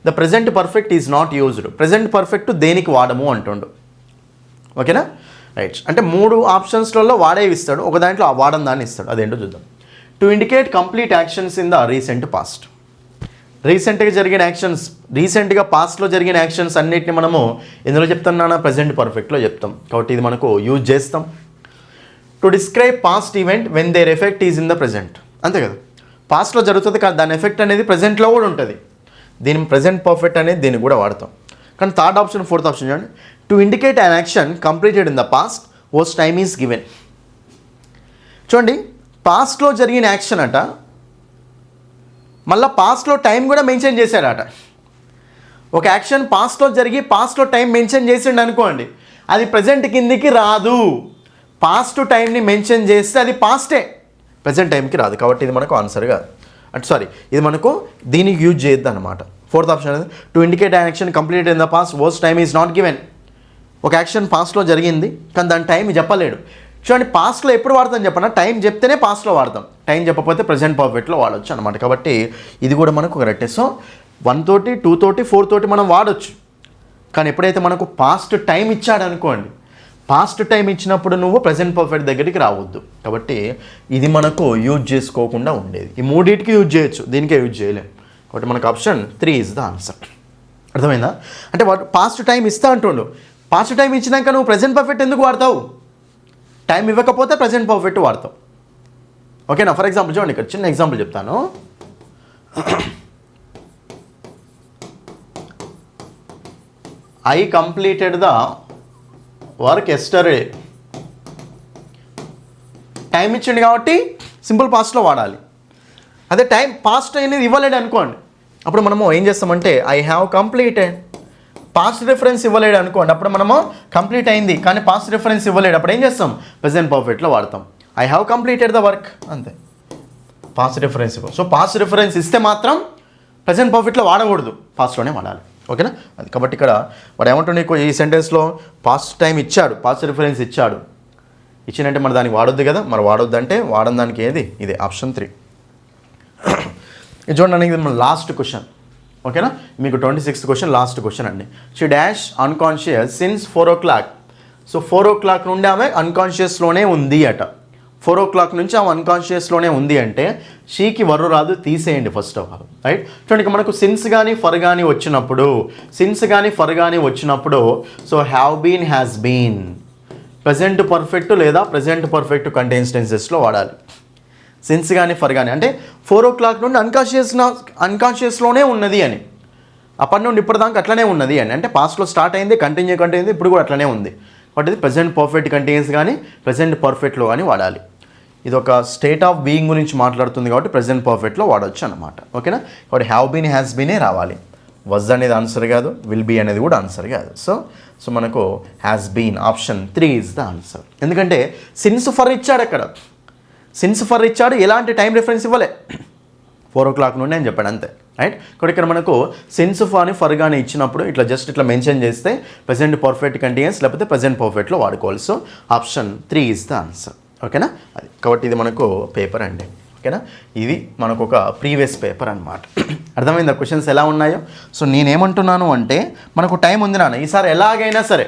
The present perfect is not used. Present perfect దేనికి వాడము అంటుండు. ఓకేనా? రైట్. అంటే 3 ఆప్షన్స్లలో వాడేవి ఇస్తాడు, ఒక దాంట్లో ఆ వాడని దాన్ని ఇస్తాడు. అదేంటో చూద్దాం. To indicate complete actions in the recent past. రీసెంట్గా జరిగిన యాక్షన్స్, రీసెంట్గా పాస్ట్లో జరిగిన యాక్షన్స్ అన్నిటిని మనము ఎందులో చెప్తున్నానా? ప్రజెంట్ పర్ఫెక్ట్లో చెప్తాం. కాబట్టి ఇది మనకు యూజ్ చేస్తాం. To describe past event when their effect is in the present. అంతే కదా, పాస్ట్లో జరుగుతుంది కదా, దాని ఎఫెక్ట్ అనేది ప్రజెంట్లో కూడా ఉంటుంది. దీని ప్రజెంట్ పర్ఫెక్ట్ అనేది దీన్ని కూడా వాడతాం. కానీ 3rd ఆప్షన్ 4th ఆప్షన్ చూడండి. To indicate an action completed in the past was time is given. చూడండి, పాస్ట్లో జరిగిన యాక్షన్ అట, మళ్ళీ పాస్ట్లో టైం కూడా మెన్షన్ చేశాడట. ఒక యాక్షన్ పాస్ట్లో జరిగి పాస్ట్లో టైం మెన్షన్ చేసిండు అనుకోండి, అది ప్రజెంట్ కిందికి రాదు. పాస్ట్ టైంని మెన్షన్ చేస్తే అది పాస్టే, ప్రజెంట్ టైంకి రాదు. కాబట్టి ఇది మనకు ఆన్సర్ కాదు. ఇది మనకు దీనికి యూజ్ చేయొద్దు అనమాట. ఫోర్త్ ఆప్షన్ అనేది to indicate an action complete in the past was time is not given. ఒక యాక్షన్ పాస్ట్లో జరిగింది కానీ దాని టైం చెప్పలేడు. చూడండి, పాస్ట్లో ఎప్పుడు వాడతాం చెప్పనా, టైం చెప్తేనే పాస్ట్లో వాడతాం, టైం చెప్పకపోతే ప్రజెంట్ పర్ఫెక్ట్లో వాడచ్చు అనమాట. కాబట్టి ఇది కూడా మనకు కరెక్టే. సో 1 తోటి 2 తోటి 4 తోటి మనం వాడచ్చు. కానీ ఎప్పుడైతే మనకు పాస్ట్ టైం ఇచ్చాడు అనుకోండి, పాస్ట్ టైం ఇచ్చినప్పుడు నువ్వు ప్రజెంట్ పర్ఫెక్ట్ దగ్గరికి రావద్దు. కాబట్టి ఇది మనకు యూజ్ చేసుకోకుండా ఉండేది. ఈ మూడింటికి యూజ్ చేయొచ్చు, దీనికే యూజ్ చేయలేం. కాబట్టి మనకు ఆప్షన్ 3 ఈజ్ ద ఆన్సర్. అర్థమైందా? అంటే వాడు పాస్ట్ టైం ఇస్తా అంటుండు, పాస్ట్ టైం ఇచ్చినాక నువ్వు ప్రజెంట్ పర్ఫెక్ట్ ఎందుకు వాడతావు? టైం ఇవ్వకపోతే ప్రజెంట్ పర్ఫెక్ట్ వాడతావు. ఓకేనా? ఫర్ ఎగ్జాంపుల్ చూడండి, ఇక్కడ చిన్న ఎగ్జాంపుల్ చెప్తాను. I completed the work yesterday. Time ఇచ్చిండు కాబట్టి సింపుల్ పాస్ట్లో వాడాలి. అదే టైం పాస్ట్ అనేది ఇవ్వలేడు అనుకోండి, అప్పుడు మనము ఏం చేస్తామంటే I have completed. Past reference ఇవ్వలేడు అనుకోండి, అప్పుడు మనము కంప్లీట్ అయింది కానీ పాస్ట్ రిఫరెన్స్ ఇవ్వలేడు, అప్పుడు ఏం చేస్తాం? ప్రజెంట్ పర్ఫెక్ట్లో వాడతాం. I have completed the work, అంతే. పాస్ట్ రిఫరెన్స్ ఇవ్వ. సో పాస్ట్ రిఫరెన్స్ ఇస్తే మాత్రం ప్రజెంట్ పర్ఫెక్ట్లో వాడకూడదు, పాస్ట్లోనే వాడాలి. ఓకేనా? అది కాబట్టి ఇక్కడ వాడు ఏమంటుండే, ఈ సెంటెన్స్లో పాస్ట్ టైం ఇచ్చాడు, పాస్ట్ రిఫరెన్స్ ఇచ్చాడు, ఇచ్చినంటే మరి దానికి వాడొద్దు కదా, మరి వాడొద్దు అంటే వాడని దానికి ఏది? ఇదే ఆప్షన్ 3. ఇది చూడండి, ఇది మన లాస్ట్ క్వశ్చన్. ఓకేనా? మీకు 26th క్వశ్చన్ లాస్ట్ క్వశ్చన్ అండి. She dash unconscious since 4 o'clock. So 4 o'clock నుండి ఆమె అన్కాన్షియస్లోనే ఉంది అట. 4 o'clock నుంచి ఆమె అన్కాన్షియస్లోనే ఉంది అంటే షీకి వర్రు రాదు, తీసేయండి ఫస్ట్ ఆఫ్ ఆల్. రైట్? చూడండి, మనకు సిన్స్ కానీ ఫర్ కానీ వచ్చినప్పుడు, సిన్స్ కానీ ఫర్ కానీ వచ్చినప్పుడు so have been, has been, present perfect లేదా ప్రజెంట్ పర్ఫెక్ట్ కంటెన్స్ టెన్సెస్లో వాడాలి. సిన్స్ కానీ ఫర్ కానీ అంటే 4 o'clock నుండి అన్కాన్షియస్లోనే ఉన్నది అని, అప్పటి నుండి ఇప్పటిదాకా అట్లనే ఉన్నది అని, అంటే పాస్ట్లో స్టార్ట్ అయింది, కంటిన్యూ ఇప్పుడు కూడా అట్లనే ఉంది. కాబట్టి ఇది ప్రజెంట్ పర్ఫెక్ట్ కంటిన్యూస్ కానీ ప్రజెంట్ పర్ఫెక్ట్లో కానీ వాడాలి. ఇది ఒక స్టేట్ ఆఫ్ బీయింగ్ గురించి మాట్లాడుతుంది కాబట్టి ప్రజెంట్ పర్ఫెక్ట్లో వాడవచ్చు అనమాట. ఓకేనా? కాబట్టి హ్యావ్ బీన్, హ్యాస్ బీనే రావాలి. వజ్ అనేది ఆన్సర్ కాదు, విల్ బీ అనేది కూడా ఆన్సర్ కాదు. సో మనకు has been option 3 is the answer. ఎందుకంటే సిన్స్ ఫర్ ఇచ్చాడు, అక్కడ సిన్స్ ఫర్ ఇచ్చాడు, ఎలాంటి టైం రిఫరెన్స్ ఇవ్వలే, 4 o'clock నుండి అని చెప్పాడు అంతే. రైట్? కాబట్టి ఇక్కడ మనకు సిన్స్ కానీ ఫర్ కానీ ఇచ్చినప్పుడు ఇట్లా జస్ట్ ఇట్లా మెన్షన్ చేస్తే ప్రజెంట్ పర్ఫెక్ట్ కంటిన్యూస్ లేకపోతే ప్రజెంట్ పర్ఫెక్ట్లో వాడుకోవాలి. So option 3 is the answer. ఓకేనా? అది కాబట్టి ఇది మనకు పేపర్ అండి. ఓకేనా? ఇది మనకు ఒక ప్రీవియస్ పేపర్ అనమాట. అర్థమైందా క్వశ్చన్స్ ఎలా ఉన్నాయో? సో నేనేమంటున్నాను అంటే మనకు టైం ఉంది నాన్న, ఈసారి ఎలాగైనా సరే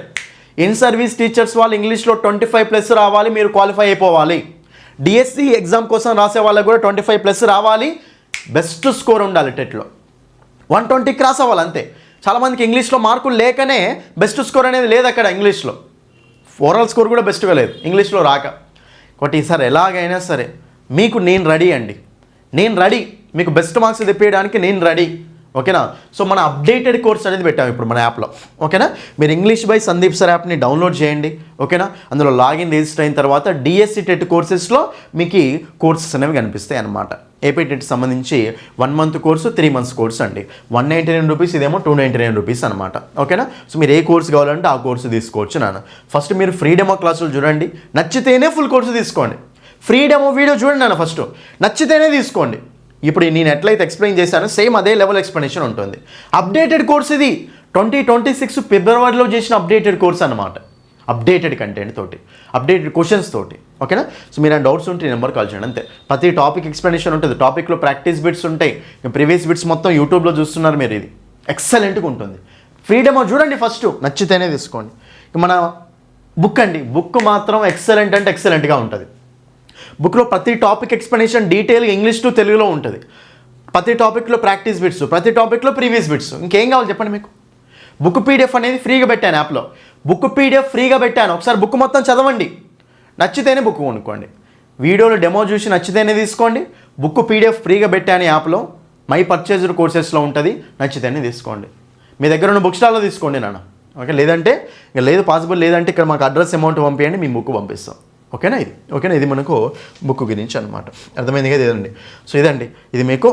ఇన్ సర్వీస్ టీచర్స్ వాళ్ళు ఇంగ్లీష్లో 25+ రావాలి, మీరు క్వాలిఫై అయిపోవాలి. డిఎస్సి ఎగ్జామ్ కోసం రాసే వాళ్ళకు కూడా 25+ రావాలి, బెస్ట్ స్కోర్ ఉండాలి. టెట్లో 120 క్రాస్ అవ్వాలి అంతే. చాలామందికి ఇంగ్లీష్లో మార్కులు లేకనే బెస్ట్ స్కోర్ అనేది లేదు అక్కడ. ఇంగ్లీష్లో ఓవరాల్ స్కోర్ కూడా బెస్ట్గా లేదు ఇంగ్లీష్లో రాక. కాబట్టి ఈసారి ఎలాగైనా సరే మీకు నేను రెడీ అండి, నేను రెడీ, మీకు బెస్ట్ మార్క్స్ తెప్పించడానికి నేను రెడీ. ఓకేనా? సో మన అప్డేటెడ్ కోర్స్ అనేది పెట్టాము ఇప్పుడు మన యాప్లో. ఓకేనా? మీరు ఇంగ్లీష్ బై సందీప్ సార్ యాప్ని డౌన్లోడ్ చేయండి. ఓకేనా? అందులో లాగిన్ రిజిస్టర్ అయిన తర్వాత డిఎస్సి టెట్ కోర్సెస్లో మీకు కోర్సెస్ అనేవి కనిపిస్తాయి అన్నమాట. ఏపీ టెట్ సంబంధించి 1 month కోర్సు, 3 months కోర్సు అండి. 199 రూపీస్, ఇదేమో 299 రూపీస్ అనమాట. ఓకేనా? సో మీరు ఏ కోర్సు కావాలంటే ఆ కోర్సు తీసుకోవచ్చు నాన్న. ఫస్ట్ మీరు ఫ్రీ డెమో క్లాసులు చూడండి, నచ్చితేనే ఫుల్ కోర్సు తీసుకోండి. ఫ్రీ డెమో వీడియో చూడండి నాన్న, ఫస్ట్ నచ్చితేనే తీసుకోండి. ఇప్పుడు నేను ఎట్లయితే ఎక్స్ప్లెయిన్ చేశానో సేమ్ అదే లెవెల్ ఎక్స్ప్లెనేషన్ ఉంటుంది. అప్డేటెడ్ కోర్స్ ఇది 2026 ఫిబ్రవరిలో చేసిన అప్డేటెడ్ కోర్స్ అనమాట. అప్డేటెడ్ కంటెంట్ తోటి, అప్డేటెడ్ క్వశ్చన్స్ తోటి. ఓకేనా? సో మీరు డౌట్స్ ఉంటే ఈ నెంబర్ కాల్ చేయండి అంతే. ప్రతి టాపిక్ ఎక్స్ప్లెనేషన్ ఉంటుంది, టాపిక్లో ప్రాక్టీస్ బిట్స్ ఉంటాయి, ప్రీవియస్ బిట్స్ మొత్తం యూట్యూబ్లో చూస్తున్నారు మీరు. ఇది ఎక్సలెంట్గా ఉంటుంది. ఫ్రీడమ్ చూడండి, ఫస్ట్ నచ్చితేనే తీసుకోండి. మన బుక్ అండి, బుక్ మాత్రం ఎక్సలెంట్ అంటే ఎక్సలెంట్గా ఉంటుంది. బుక్లో ప్రతి టాపిక్ ఎక్స్ప్లెనేషన్ డీటెయిల్గా ఇంగ్లీష్ టు తెలుగులో ఉంటుంది. ప్రతి టాపిక్లో ప్రాక్టీస్ బిట్స్, ప్రతి టాపిక్లో ప్రీవియస్ బిట్స్. ఇంకేం కావాలి చెప్పండి మీకు? బుక్ పీడిఎఫ్ అనేది ఫ్రీగా పెట్టాను యాప్లో. బుక్ పీడిఎఫ్ ఫ్రీగా పెట్టాను, ఒకసారి బుక్ మొత్తం చదవండి, నచ్చితేనే బుక్ కొనుక్కోండి. వీడియోలో డెమో చూసి నచ్చితేనే తీసుకోండి. బుక్ పీడిఎఫ్ ఫ్రీగా పెట్టాను యాప్లో, మై పర్చేజ్డ్ కోర్సెస్లో ఉంటుంది, నచ్చితేనే తీసుకోండి. మీ దగ్గర ఉన్న బుక్ స్టాల్లో తీసుకోండి నాన్న. ఓకే? లేదంటే ఇక లేదు, పాసిబుల్ లేదంటే ఇక్కడ మాకు అడ్రస్ అమౌంట్ పంపించండి, మీ బుక్ పంపిస్తాం. ఓకేనా? ఓకేనా? ఇది మనకు బుక్ గురించి అనమాట. అర్థమైంది కదా? ఇదండి. సో ఇదండి, ఇది మీకు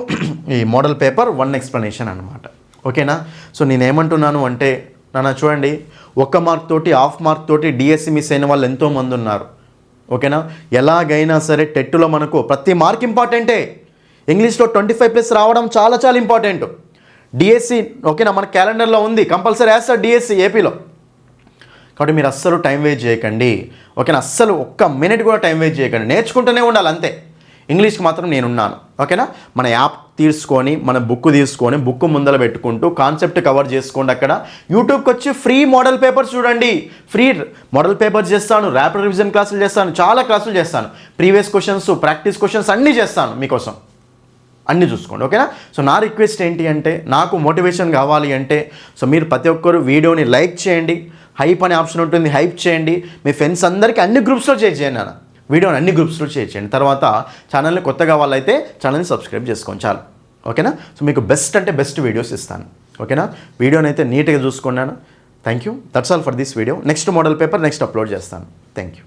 ఈ మోడల్ పేపర్ 1 ఎక్స్ప్లెనేషన్ అనమాట. ఓకేనా? సో నేనేమంటున్నాను అంటే నాన్న చూడండి, 1 మార్క్ తోటి హాఫ్ మార్క్ తోటి డిఎస్సి మిస్ అయిన వాళ్ళు ఎంతోమంది ఉన్నారు. ఓకేనా? ఎలాగైనా సరే టెట్లో మనకు ప్రతి మార్క్ ఇంపార్టెంటే. ఇంగ్లీష్లో 25+ రావడం చాలా చాలా ఇంపార్టెంట్. డిఎస్సి ఓకేనా, మన క్యాలెండర్లో ఉంది, కంపల్సరీ వేస్తారు డిఎస్సి ఏపీలో. కాబట్టి మీరు అస్సలు టైం వేస్ట్ చేయకండి. ఓకేనా? అస్సలు 1 మినిట్ కూడా టైం వేస్ట్ చేయకండి. నేర్చుకుంటూనే ఉండాలి అంతే. ఇంగ్లీష్కి మాత్రం నేనున్నాను. ఓకేనా? మన యాప్ తీసుకొని, మన బుక్ తీసుకొని, బుక్ ముందర పెట్టుకుంటూ కాన్సెప్ట్ కవర్ చేసుకోండి. అక్కడ యూట్యూబ్కి వచ్చి ఫ్రీ మోడల్ పేపర్స్ చూడండి. ఫ్రీ మోడల్ పేపర్స్ చేస్తాను, ర్యాపిడ్ రివిజన్ క్లాసులు చేస్తాను, చాలా క్లాసులు చేస్తాను. ప్రీవియస్ క్వశ్చన్స్, ప్రాక్టీస్ క్వశ్చన్స్ అన్నీ చేస్తాను మీకోసం. అన్నీ చూసుకోండి. ఓకేనా? సో నా రిక్వెస్ట్ ఏంటి అంటే, నాకు మోటివేషన్ కావాలి అంటే, సో మీరు ప్రతి ఒక్కరు వీడియోని లైక్ చేయండి. హైప్ అనే ఆప్షన్ ఉంటుంది, హైప్ చేయండి. మీ ఫ్రెండ్స్ అందరికీ అన్ని గ్రూప్స్లో చేయండి నాన్న. వీడియోని అన్ని గ్రూప్స్లో చేయండి. తర్వాత ఛానల్ని కొత్తగా వాళ్ళైతే ఛానల్ని సబ్స్క్రైబ్ చేసుకోండి చాలు. ఓకేనా? సో మీకు బెస్ట్ అంటే బెస్ట్ వీడియోస్ ఇస్తాను. ఓకేనా? వీడియోని అయితే నీట్గా చూసుకున్నాను. Thank you. That's all for this video. Next model paper next upload చేస్తాను. Thank you.